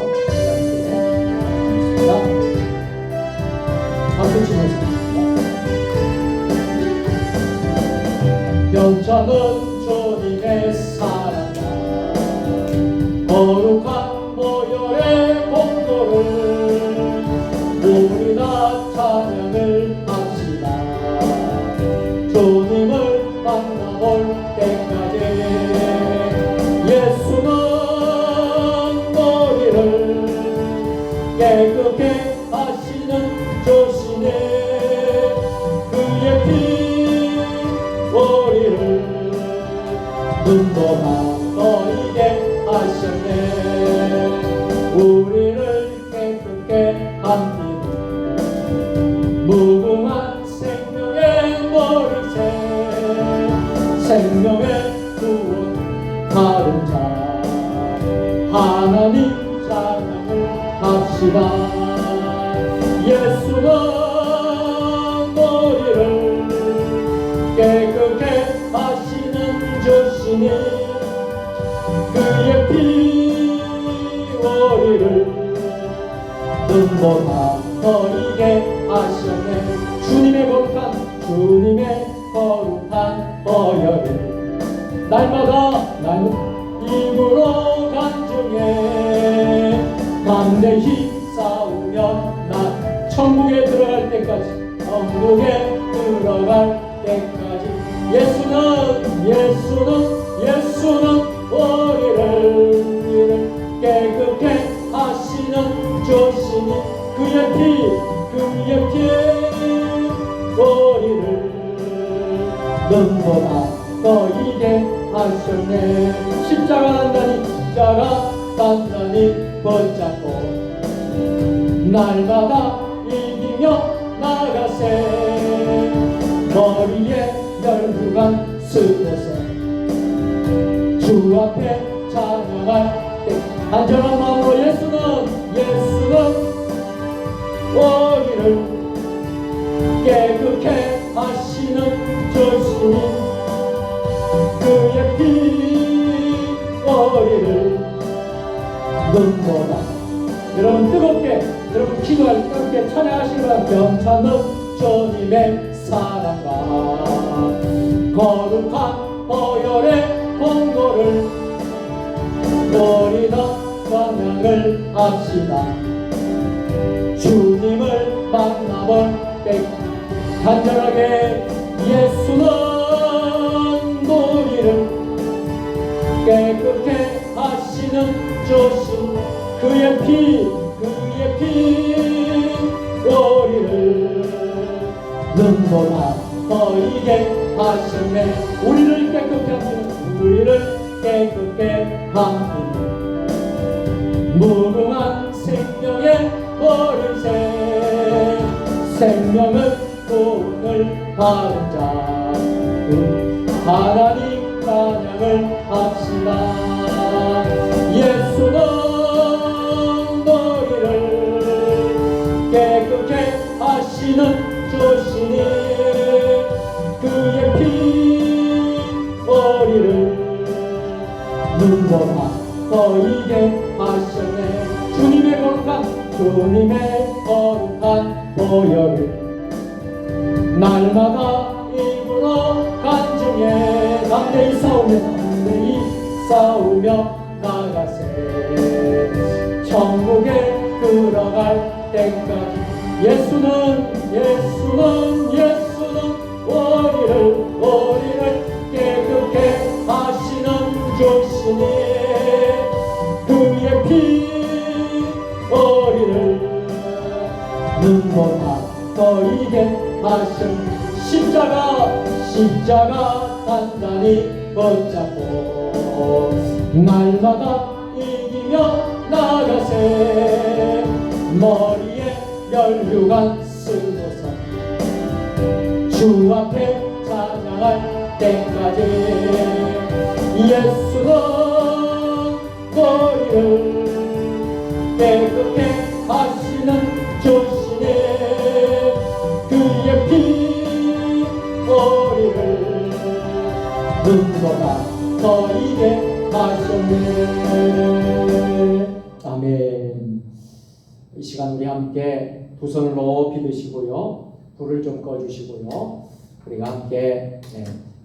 Speaker 1: 박수 치면서 괜찮은 주님의 사랑 거룩한 보혈의 공로를 우리 다 찬양을 합시다. 주님을 만나볼 때까지 예수는 머리를 깨끗게 하시는 조신에 그의 피 머리를 눈보라 너에게 하셨네. 우리를 깨끗게 합니다. 무궁한 생명의 머리새 생명의 구원 다른 자 하나님 찬양을 합시다. 예수는 머리를 깨끗게 하시는 주시니 그의 피 머리를 눈보다 너에게 하셨네. 주님의 거룩한 보혈을 날마다 날 입으로 간증해 담대히 예수는 우리를 깨끗게 하시는 주시니 그의 피 우리를 눈보다 너희게 하셨네. 십자가 단단히 붙잡고 날마다 이기며 나가세. 머리에 열두간 쓰고서 주 앞에 찬양할 때 간절한 마음으로 예수는 우리를 깨끗게 하시는 주시니 그의 피 우리를 눈보다 여러분 뜨겁게 여러분 기도할 뜨겁게 찬양하시기 바랍니다. 병찬은 주님의 사랑과 거룩한 보혈의 공로를 우리는 찬양을 합시다. 주님을 만나볼 때 간절하게 예수는 우리를 깨끗게 하시는 주신 그의 피 우리를 눈보다 너희게 하시네. 우리를 깨끗게 하시는 무궁한 생명의 어린새 생명은 구원을 받은 자 하나님 찬양을 합시다. 예수는 너희를 깨끗게 하시는 주시니 그의 피 우리를 눈보다 너희게 하셨네. 주님의 거룩한 보혈을 날마다 입으로 간증해 담대히 싸우며 나가세. 천국에 들어갈 때까지 예수는 우리를 깨끗게 하시는 주시니 그의 피 우리를 눈보다 너희게 하신 십자가 단단히 붙잡고 날마다 이기며 나가세. 머리에 열두간 쓰고서 주 앞에 찬양할 때까지 예수는 우리를 깨끗게 하시는 주시니 그의 피 우리를 눈보다 너희게 하셨네. 아멘. 이 시간 우리 함께 두 손을 높이 드시고요, 불을 좀 꺼주시고요, 우리가 함께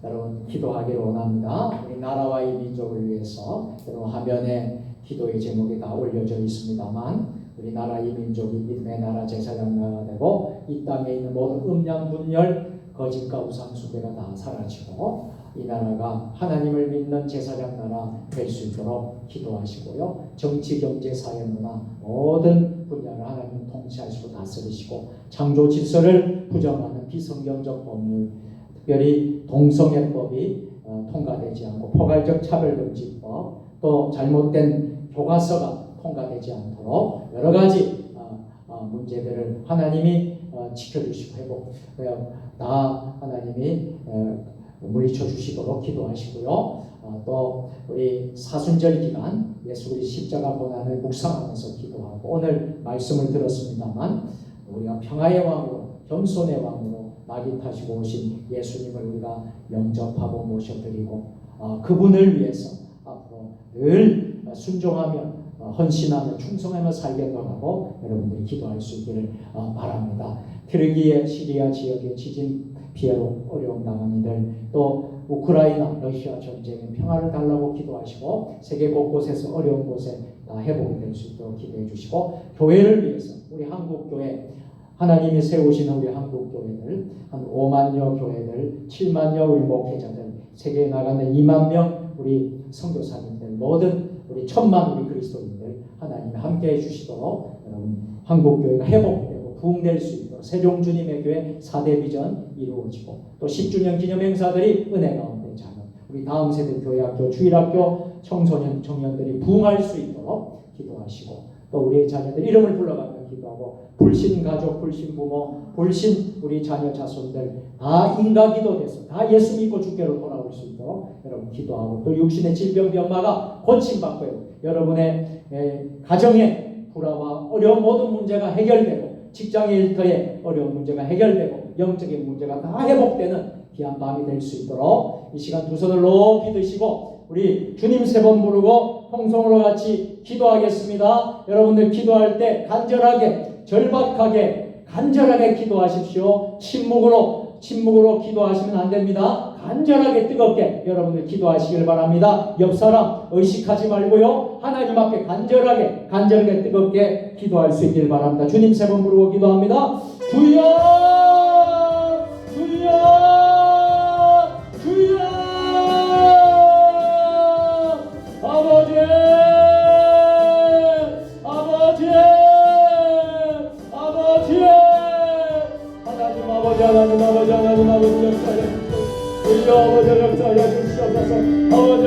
Speaker 1: 여러분 기도하기를 원합니다. 우리 나라와 이 민족을 위해서 여러분 화면에 기도의 제목이 다 올려져 있습니다만 우리 나라 이 민족이 믿음의 나라 제사장 나라가 되고 이 땅에 있는 모든 음양 분열 거짓과 우상 숭배가 다 사라지고 이 나라가 하나님을 믿는 제사장 나라 될 수 있도록 기도하시고요. 정치, 경제, 사회, 문화 모든 분야를 하나님 통치하시고 다스리시고 창조 질서를 부정하는 비성경적 법률, 특별히 동성애법이 통과되지 않고 포괄적 차별금지법, 또 잘못된 교과서가 통과되지 않도록 여러 가지 문제들을 하나님이 지켜주시고 회복 다 하나님이 물리쳐 주시도록 기도하시고요. 또 우리 사순절 기간 예수 그리스도의 십자가 고난을 묵상하면서 기도하고 오늘 말씀을 들었습니다만 우리가 평화의 왕으로 겸손의 왕으로 낙이 타시고 오신 예수님을 우리가 영접하고 모셔드리고 그분을 위해서 앞으로 늘 순종하며 헌신하며 충성하며 살겠노 하고 여러분들이 기도할 수 있기를 바랍니다. 트르키예 시리아 지역의 지진 피해로 어려움 당한 이들, 또 우크라이나 러시아 전쟁의 평화를 달라고 기도하시고 세계 곳곳에서 어려운 곳에 다 회복이 될 수 있도록 기도해 주시고 교회를 위해서 우리 한국교회 하나님이 세우신 우리 한국 교회들 한 5만여 교회들, 7만여 우리 목회자들, 세계에 나가는 2만 명 우리 선교사님들, 모든 우리 1000만 우리 그리스도인들 하나님이 함께해 주시도록 여러분 한국 교회가 회복되고 부흥될 수 있도록 세종 주님의 교회 4대 비전 이루어지고 또 10주년 기념 행사들이 은혜 가운데 자는 우리 다음 세대 교회학교, 주일학교 청소년 청년들이 부흥할 수 있도록 기도하시고 또 우리의 자녀들 이름을 불러가며 기도하고 불신 가족, 불신 부모, 불신 우리 자녀 자손들 다 인가기도 돼서 다 예수 믿고 주께로 돌아올 수 있도록 여러분 기도하고 또 육신의 질병 병마가 고침받고요. 여러분의 가정의 불화와 어려운 모든 문제가 해결되고 직장의 일터의 어려운 문제가 해결되고 영적인 문제가 다 회복되는 귀한 밤이 될 수 있도록 이 시간 두 손을 높이 드시고 우리 주님 3번 부르고 통성으로 같이 기도하겠습니다. 여러분들 기도할 때 간절하게 절박하게 간절하게 기도하십시오. 침묵으로 기도하시면 안 됩니다. 간절하게 뜨겁게 여러분들 기도하시길 바랍니다. 옆 사람 의식하지 말고요. 하나님 앞에 간절하게 뜨겁게 기도할 수 있길 바랍니다. 주님 3번 부르고 기도합니다. 주여 주여 주여 아버지 하나님 아버지 역사해 주시옵소서. 아버지 역사해 주시옵소서. 아버지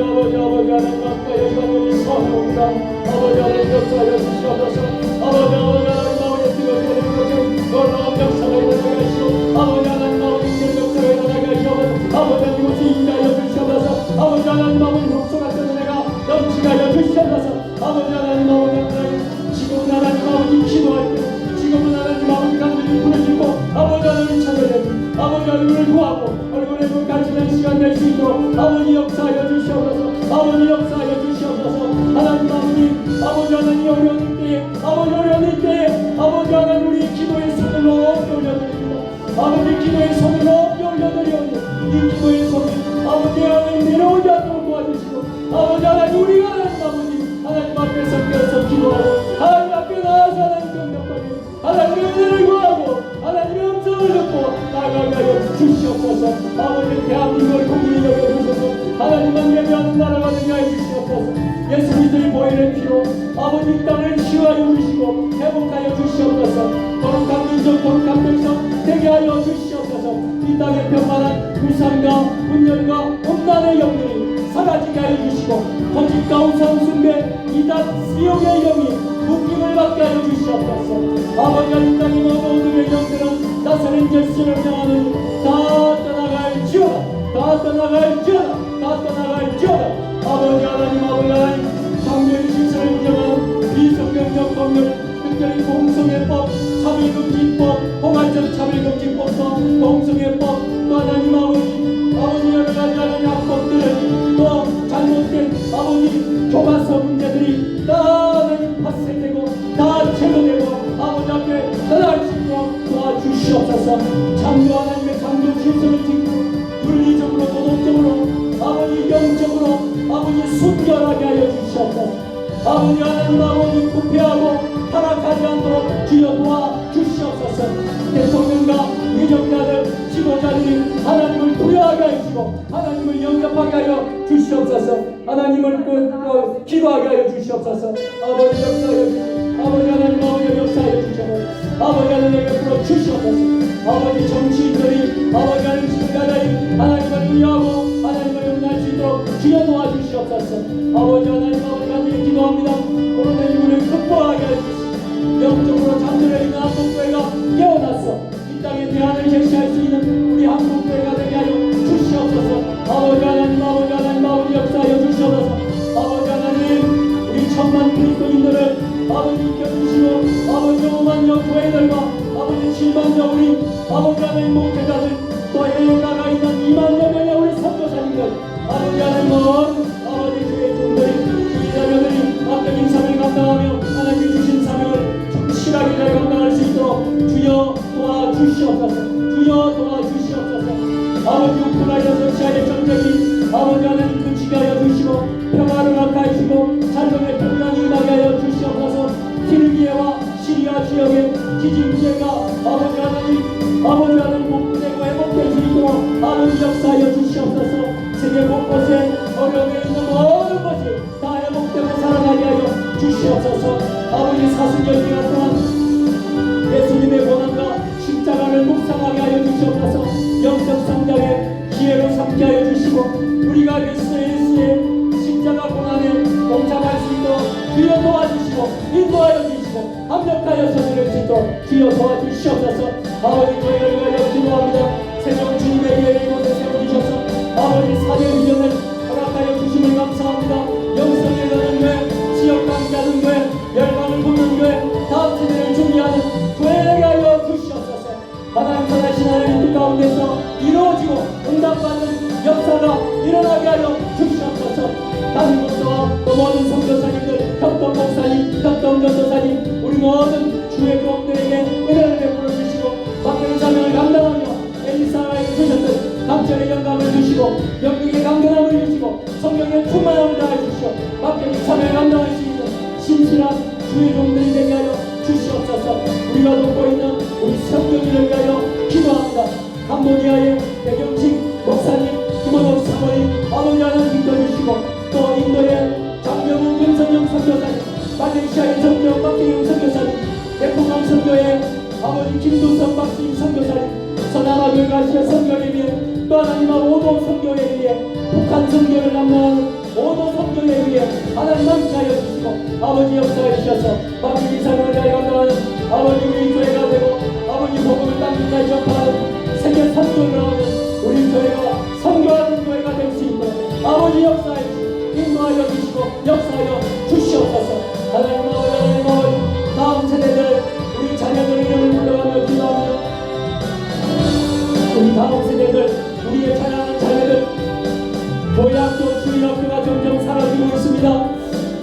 Speaker 1: 하나님 앞에 여기까지 소원합니다. 아버지 하나님 역사해 주시옵소서. 아버지 하나님 뜨겁게 되는 것을 놀라운 역사가 일어나게 하시고 아버지 하나님 역사가 일어나게 하시옵소서. 아버지 하나님 이곳에 임하여 주시옵소서. 아버지 하나님 흑소 같은 은혜가 넘치게 하여 주시옵소서. 아버지 하나님 지금은 하나님 기도할 때 지금은 하나님 간절히 부르짖고 아버지 하나님 찾아내고 아버지 얼굴을 구하고 얼굴에 눈 가지는 시간 될 수 있도록 아버지 역사하여 주시옵소서. 아버지 역사하여 주시옵소서. 하나님 아버지 하나님 어려운 때에 아버지 하나님 우리 기도의 손을 높이 올려드립니다. 아버지 기도의 손을 높이 올려드리오니 이 기도의 손을 아버지 하나님 내려오지 않도록 도와주시고 아버지 하나님 우리가 하나님 앞에 섞여서 기도하고 하나님 앞에 나와서 하나님 경력하게 하나님의 은혜를 구하고 하나님의 음성을 듣고 나아가게 하여 주시옵소서. 아버지 대한민국을 국민이 여겨주셔서 하나님만 예배하는 나라가 되게 하여 주시옵소서. 예수 그리스도의 보혈의 피로 아버지 이 땅을 치유하여 주시고 회복하여 주시옵소서. 거룩한 민족 거룩한 백성 되게 하여 주시옵소서. 이 땅에 평안한 불상과 분열과 음란의 영들이 사라지게 하여 주시고 거짓과 우상 숭배 이단 수욕의 영이 묶임을 받게 하여 주시옵소서. 아버지 이 땅의 모든 영들은 나사렛 예수를 명하는 다 떠나갈지어다. 아버지 하나님 성령 신설을 운영하는 비성경적 법률 특별히 공성애법, 차별금지법, 포괄적 차별금지법과 공성애법 또 하나님 아버지 여러가지 하나님 합법들을 또 잘못된 아버지 교과서 문제들이 다発生되고 다 제거되고 아버지 앞에 떠날 수 있도록 도와주시옵소서. 창조 하나님의 창조 질서를 지키고 윤리적으로 도덕적으로 아버지 영적으로 아버지 순결하게 하여 주시옵소서. 아버지 하나님 부패하고 타락하지 않도록 주여 도와주시옵소서. 대통령과 위정자들 지도자들이 하나님을 두려워하게 하시고 하나님을 영접하게 하여 주시옵소서. 하나님을 기도하게 하여 주시옵소서. 아버지 역사하여 주시옵소서. 아버지 하나님 역사하여 주시옵소서. 아버지 하나님 옆으로 주시옵소서. 아버지 정치인들이 아버지 하나님 지도자들이 하나님을 위하고 하나님을 용납할 수 있도록 주여 도와주시옵소서. 아버지 하나님 간절히 기도합니다. 코로나19를 극복하게 해주시옵소서. 영적으로 잠들어 있는 한국교회가 깨어났어 이 땅에 대안을 제시할 수 있는 우리 한국교회가 되게 하여 주시옵소서. 아버지 하나님 역사하여 주시옵소서. 아버지 하나님 우리 1000만 그리스도인들을 아버지 이겨주시고 아버지 5만여 교회들과 아버지 7만여 우리 아버지 하나님 목회자들 또 해외에 나가 있는 2만여 명의 우리 선교사님들 아버지 하나님 아버지 주의 종들이 자녀들이 앞에 인사를 감당하며 하나님이 주신 사명을 충실하게 잘 감당할 수 있도록 주여 도와주시옵소서. 주여 도와주시옵소서. 아버지 우크라이나 러시아의 전쟁이 아버지 하나님 그치게 하여 주시고 평화를 악화하시고 살롱의 평강이 임하게 하여 주시옵소서. 튀르기예와 시리아 지역의 지진 피해가 아버지 주시옵소서. 아버지 사순절기가 동안 예수님의 고난과 십자가를 묵상하게 하여 주시옵소서. 영적 성장의 기회로 삼게 하여 주시고 우리가 그리스도 예수의 십자가 고난에 동참할 수 있도록 주여 도와주시고 인도하여 주시고 합력하여 서두를 수 있도록 주여 도와주시옵소서. 아버지 저희를 위하여 기도합니다. 새로운 주님의 예를 이곳에 세워주셔서 아버지 사대 비전을 허락하여 주심을 감사합니다. 영성에 가는 교회, 지역당 가는 교회, 열방을 돕는 교회, 다음 세대를 준비하는 교회에게 하여 주시옵소서. 하나님 선하신 하나님 뜻 가운데서 이루어지고 응답받는 역사가 일어나게 하여 주시옵소서. 다른 목사와 또 모든 선교사님들, 협동 목사님, 협동 전도사님, 우리 모든 주의 종들에게 은혜를 베풀어 주시고 맡은 사명을 감당하며 엘리사에게 주셨던 강철의 영감을 주시고 영국의 강건함을 주시고 성령의 충만함을 다해 주시오. 맡은 사명을 감당할 수 있는 신실한 주의 종들이 되게 하여 주시옵소서. 우리가 돕고 있는 우리 성경인을 위하여 기도합니다. 캄보디아의 배경식 목사님, 김원옥 사모님, 아버지 하나님 믿어주시고 또 인도의 장명훈 윤선영 선교사님, 말레이시아의 정경 박경영 선교사님, 대포강 선교의 아버지 김두성 박수임 선교사님, 서남아교회 가시아 선교회에 또 하나님의 오도 선교회에 북한 선교를 남모하는 오도 선교회에 하나님 함께하여 주시고 아버지 역사해 주셔서 마귀 이상을 하여 감당하는 아버지 우리 교회가 되고 아버지 복음을 땅끝까지 전파하는 세계 선교를 하는 우리 교회가 선교하는 교회가 될 수 있도록 아버지 역사해 주시고 인도하여 주시고 역사하여 주시옵소서. 하나님 아버지 다음 세대들 우리 자녀들 이름을 불러가며 기도합니다. 우리 다음 세대들 우리의 찬양하는 자녀들 교회학교 주일학교가 점점 사라지고 있습니다.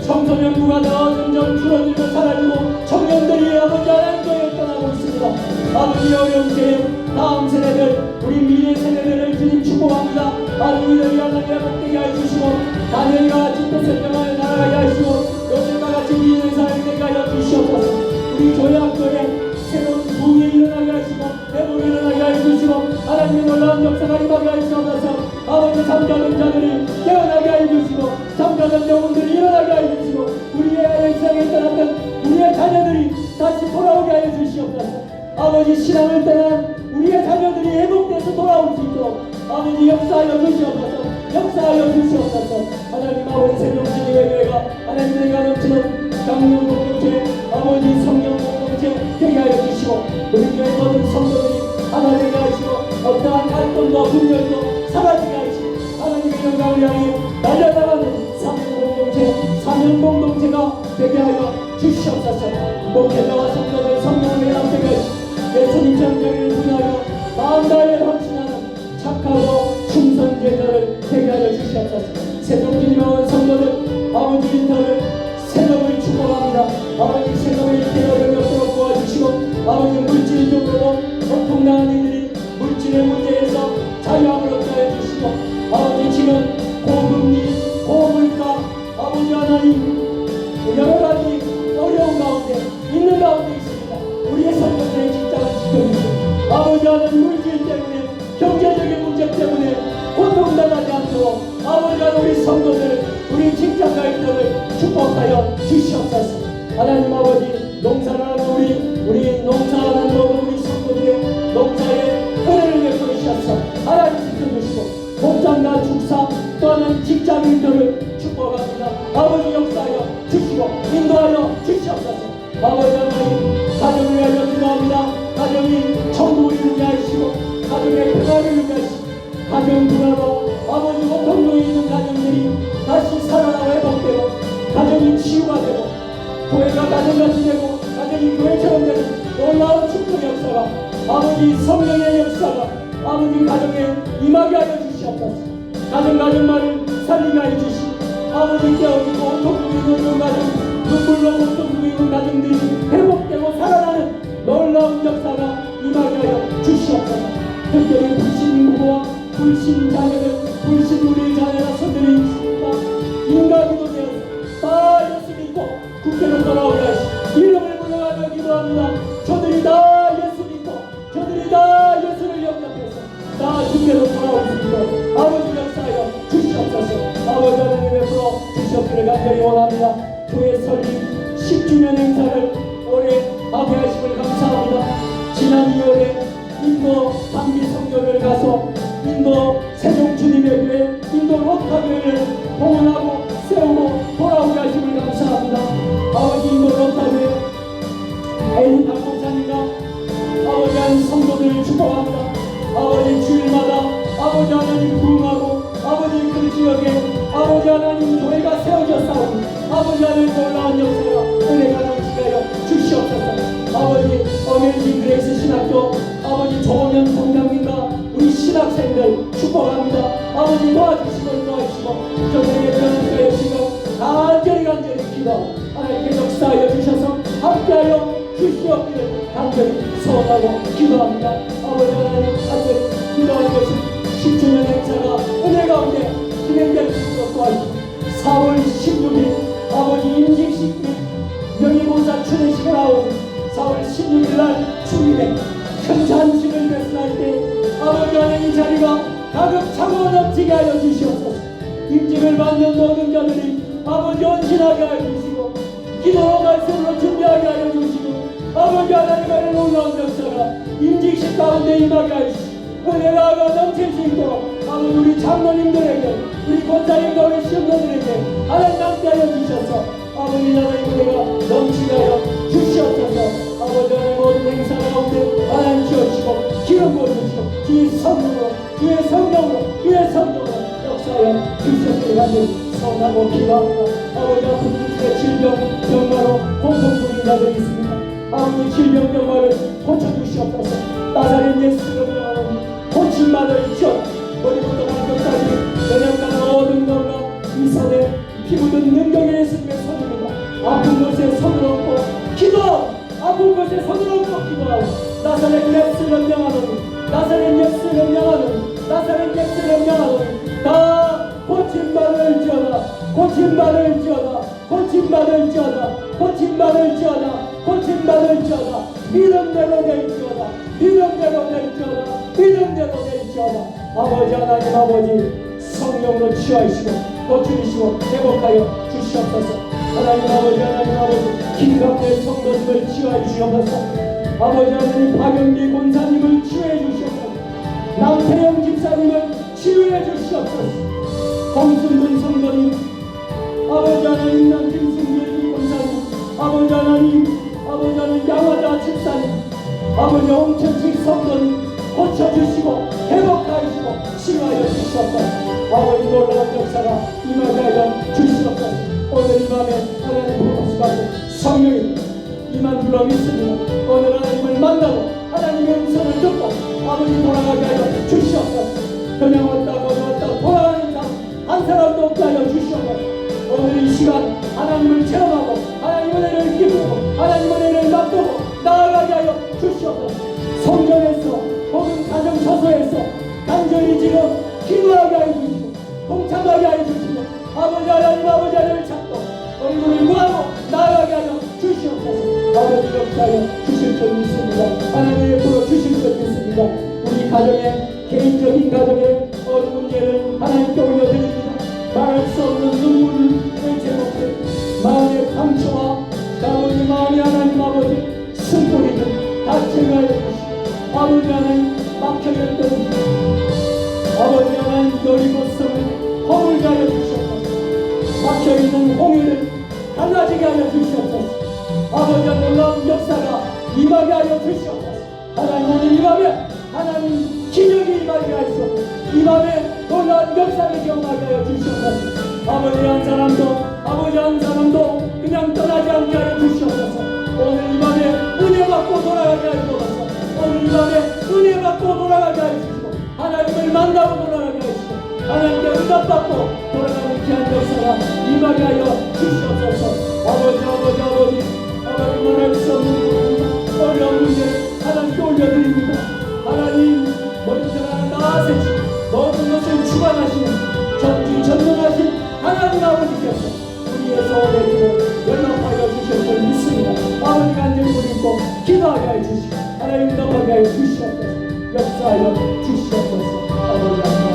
Speaker 1: 청소년부가 점점 줄어들고 사라지고 청년들이 아버지 하나님 교회에 떠나고 있습니다. 아버지 어려운 때에 다음 세대들 우리 미래 세대들을 주님 축복합니다. 아버지 이들이 하나님 회복되게 해주시고 다니엘과 같이 뜻을 정하여 나아가게 하시고 요셉과 같이 미래의 사람이 되게 하여 주시옵소서. 우리 교회학교에 새로운 부흥이 일어나게 하시고 회복이 일어나게 해주시고 하나님의 놀라운 역사가 임하게 하시옵소서. 아버지 잠자는 자들이 깨어나게 해주시고 잠자는 영혼들이 일어나게 해주시고 우리의 세상에 떠났던 우리의 자녀들이 다시 돌아오게 하여 주시옵소서. 아버지 신앙을 떠난 우리의 자녀들이 회복돼서 돌아올 수 있도록 아버지 역사하여 주시옵소서. 역사하여 주시옵소서. 하나님 아버지 생명주의 교회가 하나님의 넘치는 장로 공동체 아버지 성령 공동체 되게 하여 주시고 우리 교회 모든 성도들이 하나 되게 하시고 어떠한 갈등과 분열도 사라지게 하시고 하나님의 영광을 향해 날려나가는 사명 공동체가 되게 하여 주시옵소서. 목회자와 성도들 성령을 연합되게 하시고 예수님 정령을 분하여 마음 다해 헌신하는 착하고 충성 제자를 되게 하여 주시옵소서. 새롭게 나온 성도들 아버지 인터를 새롭을 축복합니다. 아버지 새롭을 개혁을 없도록 도와주시고 아버지 물질적으로 고통당한 이들이 물질의 문제에서 자유함을 얻게 해주시고 아버지 지금 고금리 고물가 아버지 하나님 여러가지 어려운 가운데 있는 가운데 있습니다. 우리의 성도들의 직장을 지켜주시고 아버지 하나님 물질 때문에 경제적인 문제 때문에 고통당하지 않도록 아버지 하나님 우리 성도들 우리 직장가인들을 축복하여 주시옵소서. 하나님 아버지 농사를 하는 우리 농사하는 모든 우리 성도들의 농사에 은혜를 베풀어 주셔서 하나님 지켜주시고 목장과 축사 또는 직장인들을 축복합니다. 아버지 역사하여 주시고 인도하여 주시옵소서. 아버지 하나님 가정을 위하여 기도합니다. 가정이 천국을 이루게 하시고 가정의 평화를 이루게 하시고 가정 불화로 아버지 고통 중에 있는 가정들이 다시 살아나고 회복되고 가정이 치유가 되고 교회가 가정같이 되고 가정이 교회처럼 되는 놀라운 축복 역사가 아버지 성령의 역사가 아버지 가정에 임하게 하여 주시옵소서. 가정만을 살리게 하여 주시고 아버지 깨어지고 고통 중에 있는 가정 눈물로 고통 중에 있는 가정들이 회복되고 살아나는 놀라운 역사가 임하게 하여 주시옵소서. 특별히 불신 부모와 불신 자녀들 불신 우리 자녀나 손들이 있습니다. 인간이도 되어서 다 예수 믿고 국회로 돌아오게 하시고 이름을 불러가며 기도합니다. 저들이 다 예수 믿고 저들이 다 예수를 영접해서 다 국회로 돌아올 수 있도록 아버지 역사하여 주시옵소서. 아버지 하나님 베풀어 주시옵소서. 주시기를 간절히 원합니다. 교회 설립 10주년 행사를 올해 하게 하심을 감사합니다. 지난 2월에 인도 단기 선교를 가서 인도 세종 주님의 교회 인도 로타교회를 봉헌하고 세우고 돌아오게 하심을 감사합니다. 아버지 인도 로타교회 에린 박목사님과 아버지 하나님 성도들을 축복합니다. 아버지 주일마다 아버지 하나님 부흥하고 아버지 그 지역에 아버지 하나님 교회가 세워져 싸우니 아버지 하나님 놀라운 역사가 은혜가 넘치게 주시옵소서. 아버지 어메이징 그레이스 신학교 아버지 조원현 성장님과 우리 신학생들 축복합니다. 아버지 도와주시고 인도하시고 전생에 변화하여 주시고 간절히 기도 하나님께 역사하여 주셔서 함께하여 주시옵기를 간절히 소원하고 기도합니다. 아버지 하나님 간절히 기도하는 것은 10주년 행사가 은혜 가운데 진행될 수 있도록 도와주시고 4월 16일 아버지 임직식 및 명예봉사 추례식을 하고 4월 16일날 주일에 큰 잔치를 베풀할 때 아버지 하나님 자리가 가급차고 넘치게 하여 주시옵소서. 임직을 받는 모든 자들이 아버지 헌신하게 하여 주시고 기도로 말씀으로 준비하게 하여 주시고 아버지 하나님의 놀라운 역사가 임직식 가운데 임하게 하여 주시고 은혜가 넘칠 수 있도록 아버지 우리 장로님들에게 우리 권사님과 우리 시험자들에게 하나님 함께하여 주셔서 아버지 하나님 은혜가 넘치게 하여 주시옵소서. 아버지 하나님 모든 행사 가운데 하나님 주시고 기름 부어주시고 주의 성령으로 주의 성령으로 역사하여 주시옵기를 간절히 소원하고 기도합니다. 아버지 아픈 분들의 질병 병마로 공통적인 자들이 있습니다. 아버지 질병 병마를 고쳐주시옵소서. 나사렛 예수로 명하노니 고침받을지어다. 머리부터 발끝까지 면역가는 모든 것과 이 손에 피 묻은 능력의 예수님의 손입니다. 아픈 곳에 손을 얹고 기도 아픈 곳에 손을 얹고 기도하고 나사렛 예수를 명하노니 다 고침받을지어다 믿음대로 될지어다 아버지 하나님 아버지 성령으로 치유하시고 고치시고 회복하여 주시옵소서. 하나님 아버지 김갑대 성도님을 치유해 주시옵소서. 아버지 하나님 박영기 권사님을 치유해 주시옵소서. 남태영 집사님을 치유해 주시옵소서. 홍순근 성도님 아버지 하나님 남 김승길 권사님 아버지 하나님 양화자 집사님 아버지 홍천식 성도님 고쳐주시고 회복하시고 치유하여 주시옵소서. 아버지 놀라운 역사가 임하게 하여 주시옵소서. 오늘 이 밤에 하나님 보고수 가운데 성령이 임한 줄로 믿습니다. 오늘 하나님을 만나고 하나님의 음성을 듣고 아버지 돌아가게 하여 주시옵소서. 그냥 왔다 돌아가는 자 한 사람도 없게 하여 주시옵소서. 오늘 이 시간 하나님을 체험하고 하나님 은혜를 기쁘고 하나님 은혜를 맛보고 나아가게 하여 주시옵소서. 성전에서 혹은 가정처소에서 간절히 지금 기도하게 하여 주시고 동참하게 하여 주시고 아버지 하나님을 찾고 얼굴을 구하고 나아가게 하여 주시옵소서. 아버지 역사하여 주실 줄 믿습니다. 하나님의 불어 주실 줄 믿습니다. 우리 가정의 개인적인 가정의 어느 문제를 하나님께 올려드립니다. 말할 수 없는 눈물을 제목해 마음의 상처와 아버지 마음이 하나님 아버지 숨소리를 다 제거하여 주시고 아버지 하나님 막혀있던 아버지 하나님 여리고성을 허물게 하여 주시옵소서. 막혀있는 홍해를 갈라지게 하여 주시옵소서. 아버지의 놀라운 역사가 임하게 하여 주시옵소서. 하나님 오늘 이 밤에 하나님 기적이 임하게 하시옵소서. 이 밤에 놀라운 역사를 경험하게 하여 주시옵소서. 아버지 한 사람도 그냥 떠나지 않게 하여 주시옵소서. 오늘 이 밤에 은혜 받고 돌아가게 하여 주옵소서. 오늘 이 밤에 은혜 받고 돌아가게 하여 주시고 하나님을 만나고 돌아가게 하여 주시고 하나님께 응답받고 돌아가는 귀한 역사가 임하게 하여 주시옵소서. 아버지 말할 수 없는 어려운 문제를 하나님께 올려드립니다. 하나님 모든 사람을 나아세시고 모든 것을 주관하시는 전능하신 하나님 아버지께서 우리의 소원을 연락하여 주실 줄 믿습니다. 아버지 간절히 부르고 기도하게 하여 주시고 하나님 응답하게 하여 주시옵소서. 역사하여 주시옵소서. 아버지 하나님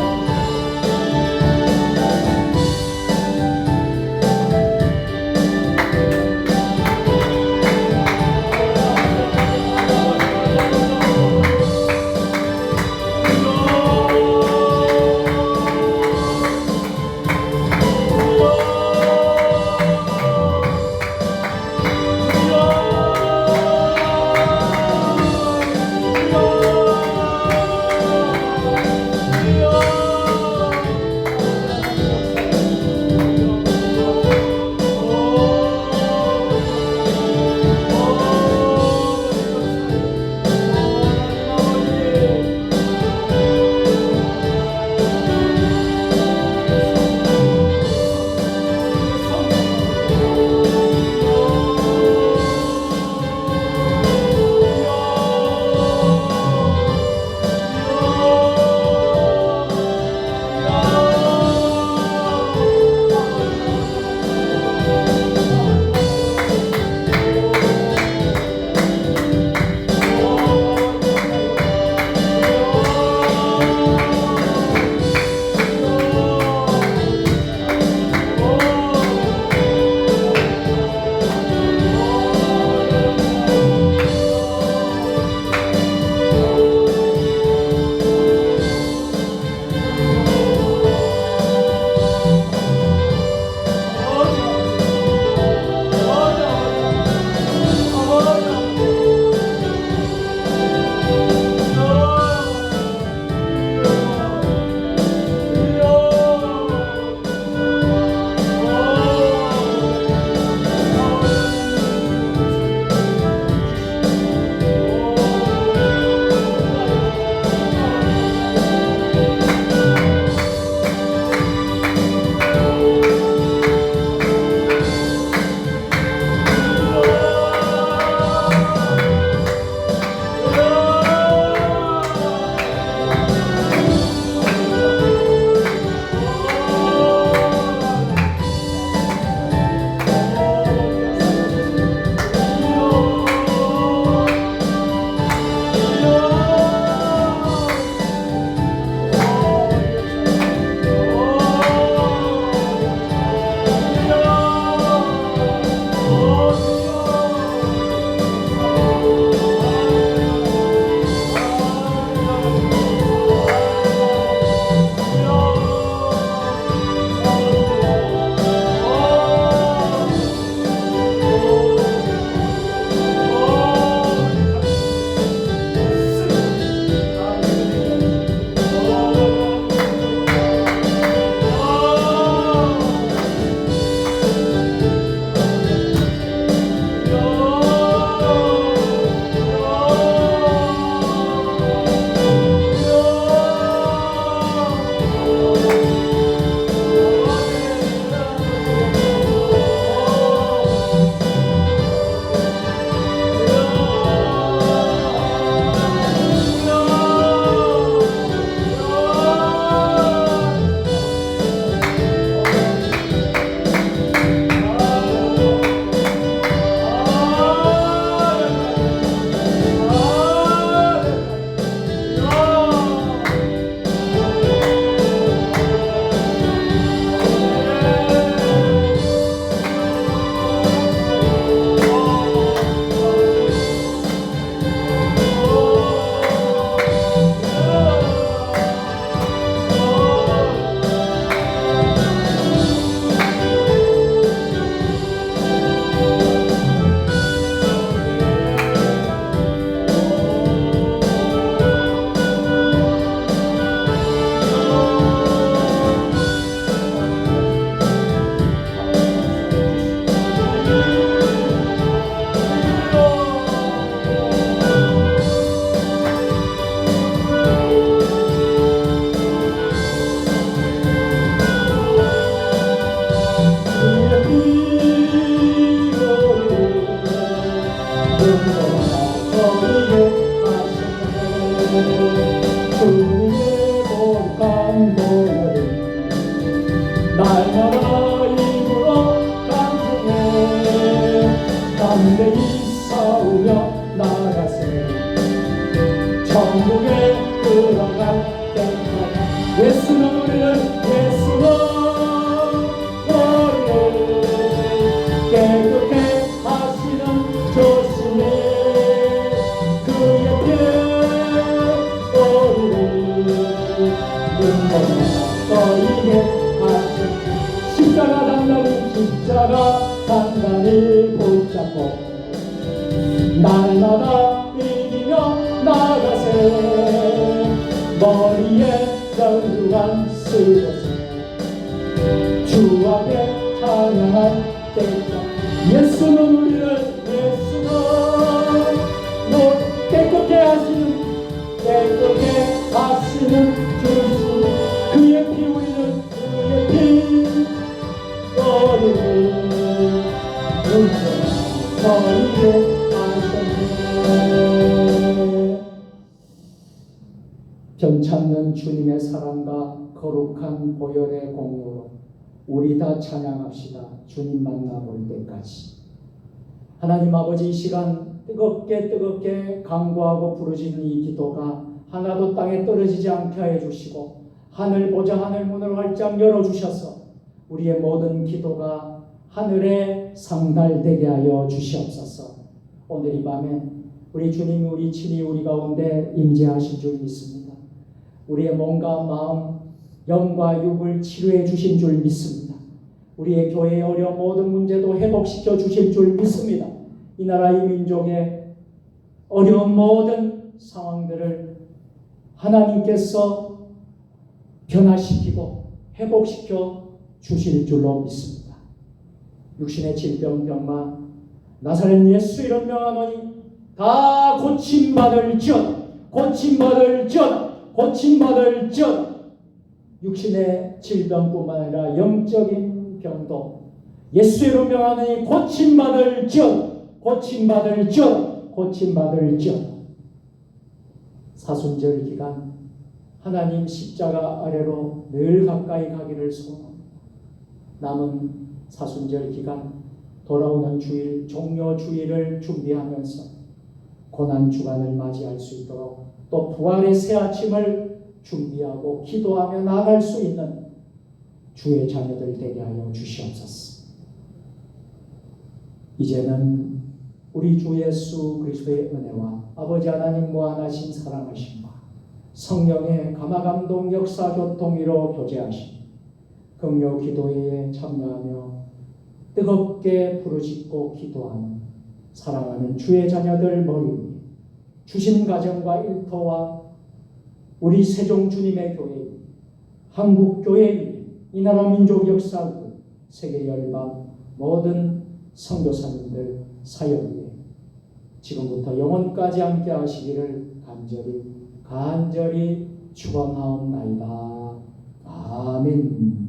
Speaker 1: 날마다 입으로 간증해 담대히 싸우며 나가세 천국에 들어갈 때까지 예수는 우리를 깨끗게 하시는 조심해 그의 피 우리를 떠이게 하시니 십자가 단단히 붙잡고 날마다 이기며 나가세 머리에 영루한 쓰고서 주 앞에 찬양할 때까지 예수는 우리를 깨끗게 하시는 주신 그의 피 우리는 그의 피 너희를 너희를 하셨네. 변찮는 주님의 사랑과 거룩한 보혈의 공로로 우리 다 찬양합시다. 주님 만나볼 때까지. 하나님 아버지, 이 시간 뜨겁게 간구하고 부르짖는 이 기도가 하나도 땅에 떨어지지 않게 해주시고 하늘 보자 하늘 문을 활짝 열어주셔서 우리의 모든 기도가 하늘에 상달되게 하여 주시옵소서. 오늘 이 밤에 우리 주님이 우리 친히 우리 가운데 임재하신 줄 믿습니다. 우리의 몸과 마음, 영과 육을 치료해 주신 줄 믿습니다. 우리의 교회의 어려운 모든 문제도 회복시켜 주실 줄 믿습니다. 이 나라 이 민족의 어려운 모든 상황들을 하나님께서 변화시키고 회복시켜 주실 줄로 믿습니다. 육신의 질병, 병마, 나사렛 예수 이런 명하노니 다 고침받을지어다. 육신의 질병뿐만 아니라 영적인 병도 예수 이름 명하노니 고침받을지어다. 사순절 기간 하나님 십자가 아래로 늘 가까이 가기를 소원합니다. 남은 사순절 기간 돌아오는 주일, 종료 주일을 준비하면서 고난 주간을 맞이할 수 있도록 또 부활의 새 아침을 준비하고 기도하며 나아갈 수 있는 주의 자녀들 되게 하여 주시옵소서. 이제는 우리 주 예수 그리스도의 은혜와 아버지 하나님 무한하신 사랑하심과 성령의 감화감동 역사 교통위로 교제하심 긍휼 기도회에 참여하며 뜨겁게 부르짖고 기도하는 사랑하는 주의 자녀들 머리 위에 주신 가정과 일터와 우리 세종 주님의 교회, 한국교회 위에 이 나라 민족 역사 위에 세계 열방 모든 선교사님들 사역 위에 지금부터 영원까지 함께 하시기를 간절히 축원하옵나이다. 아멘.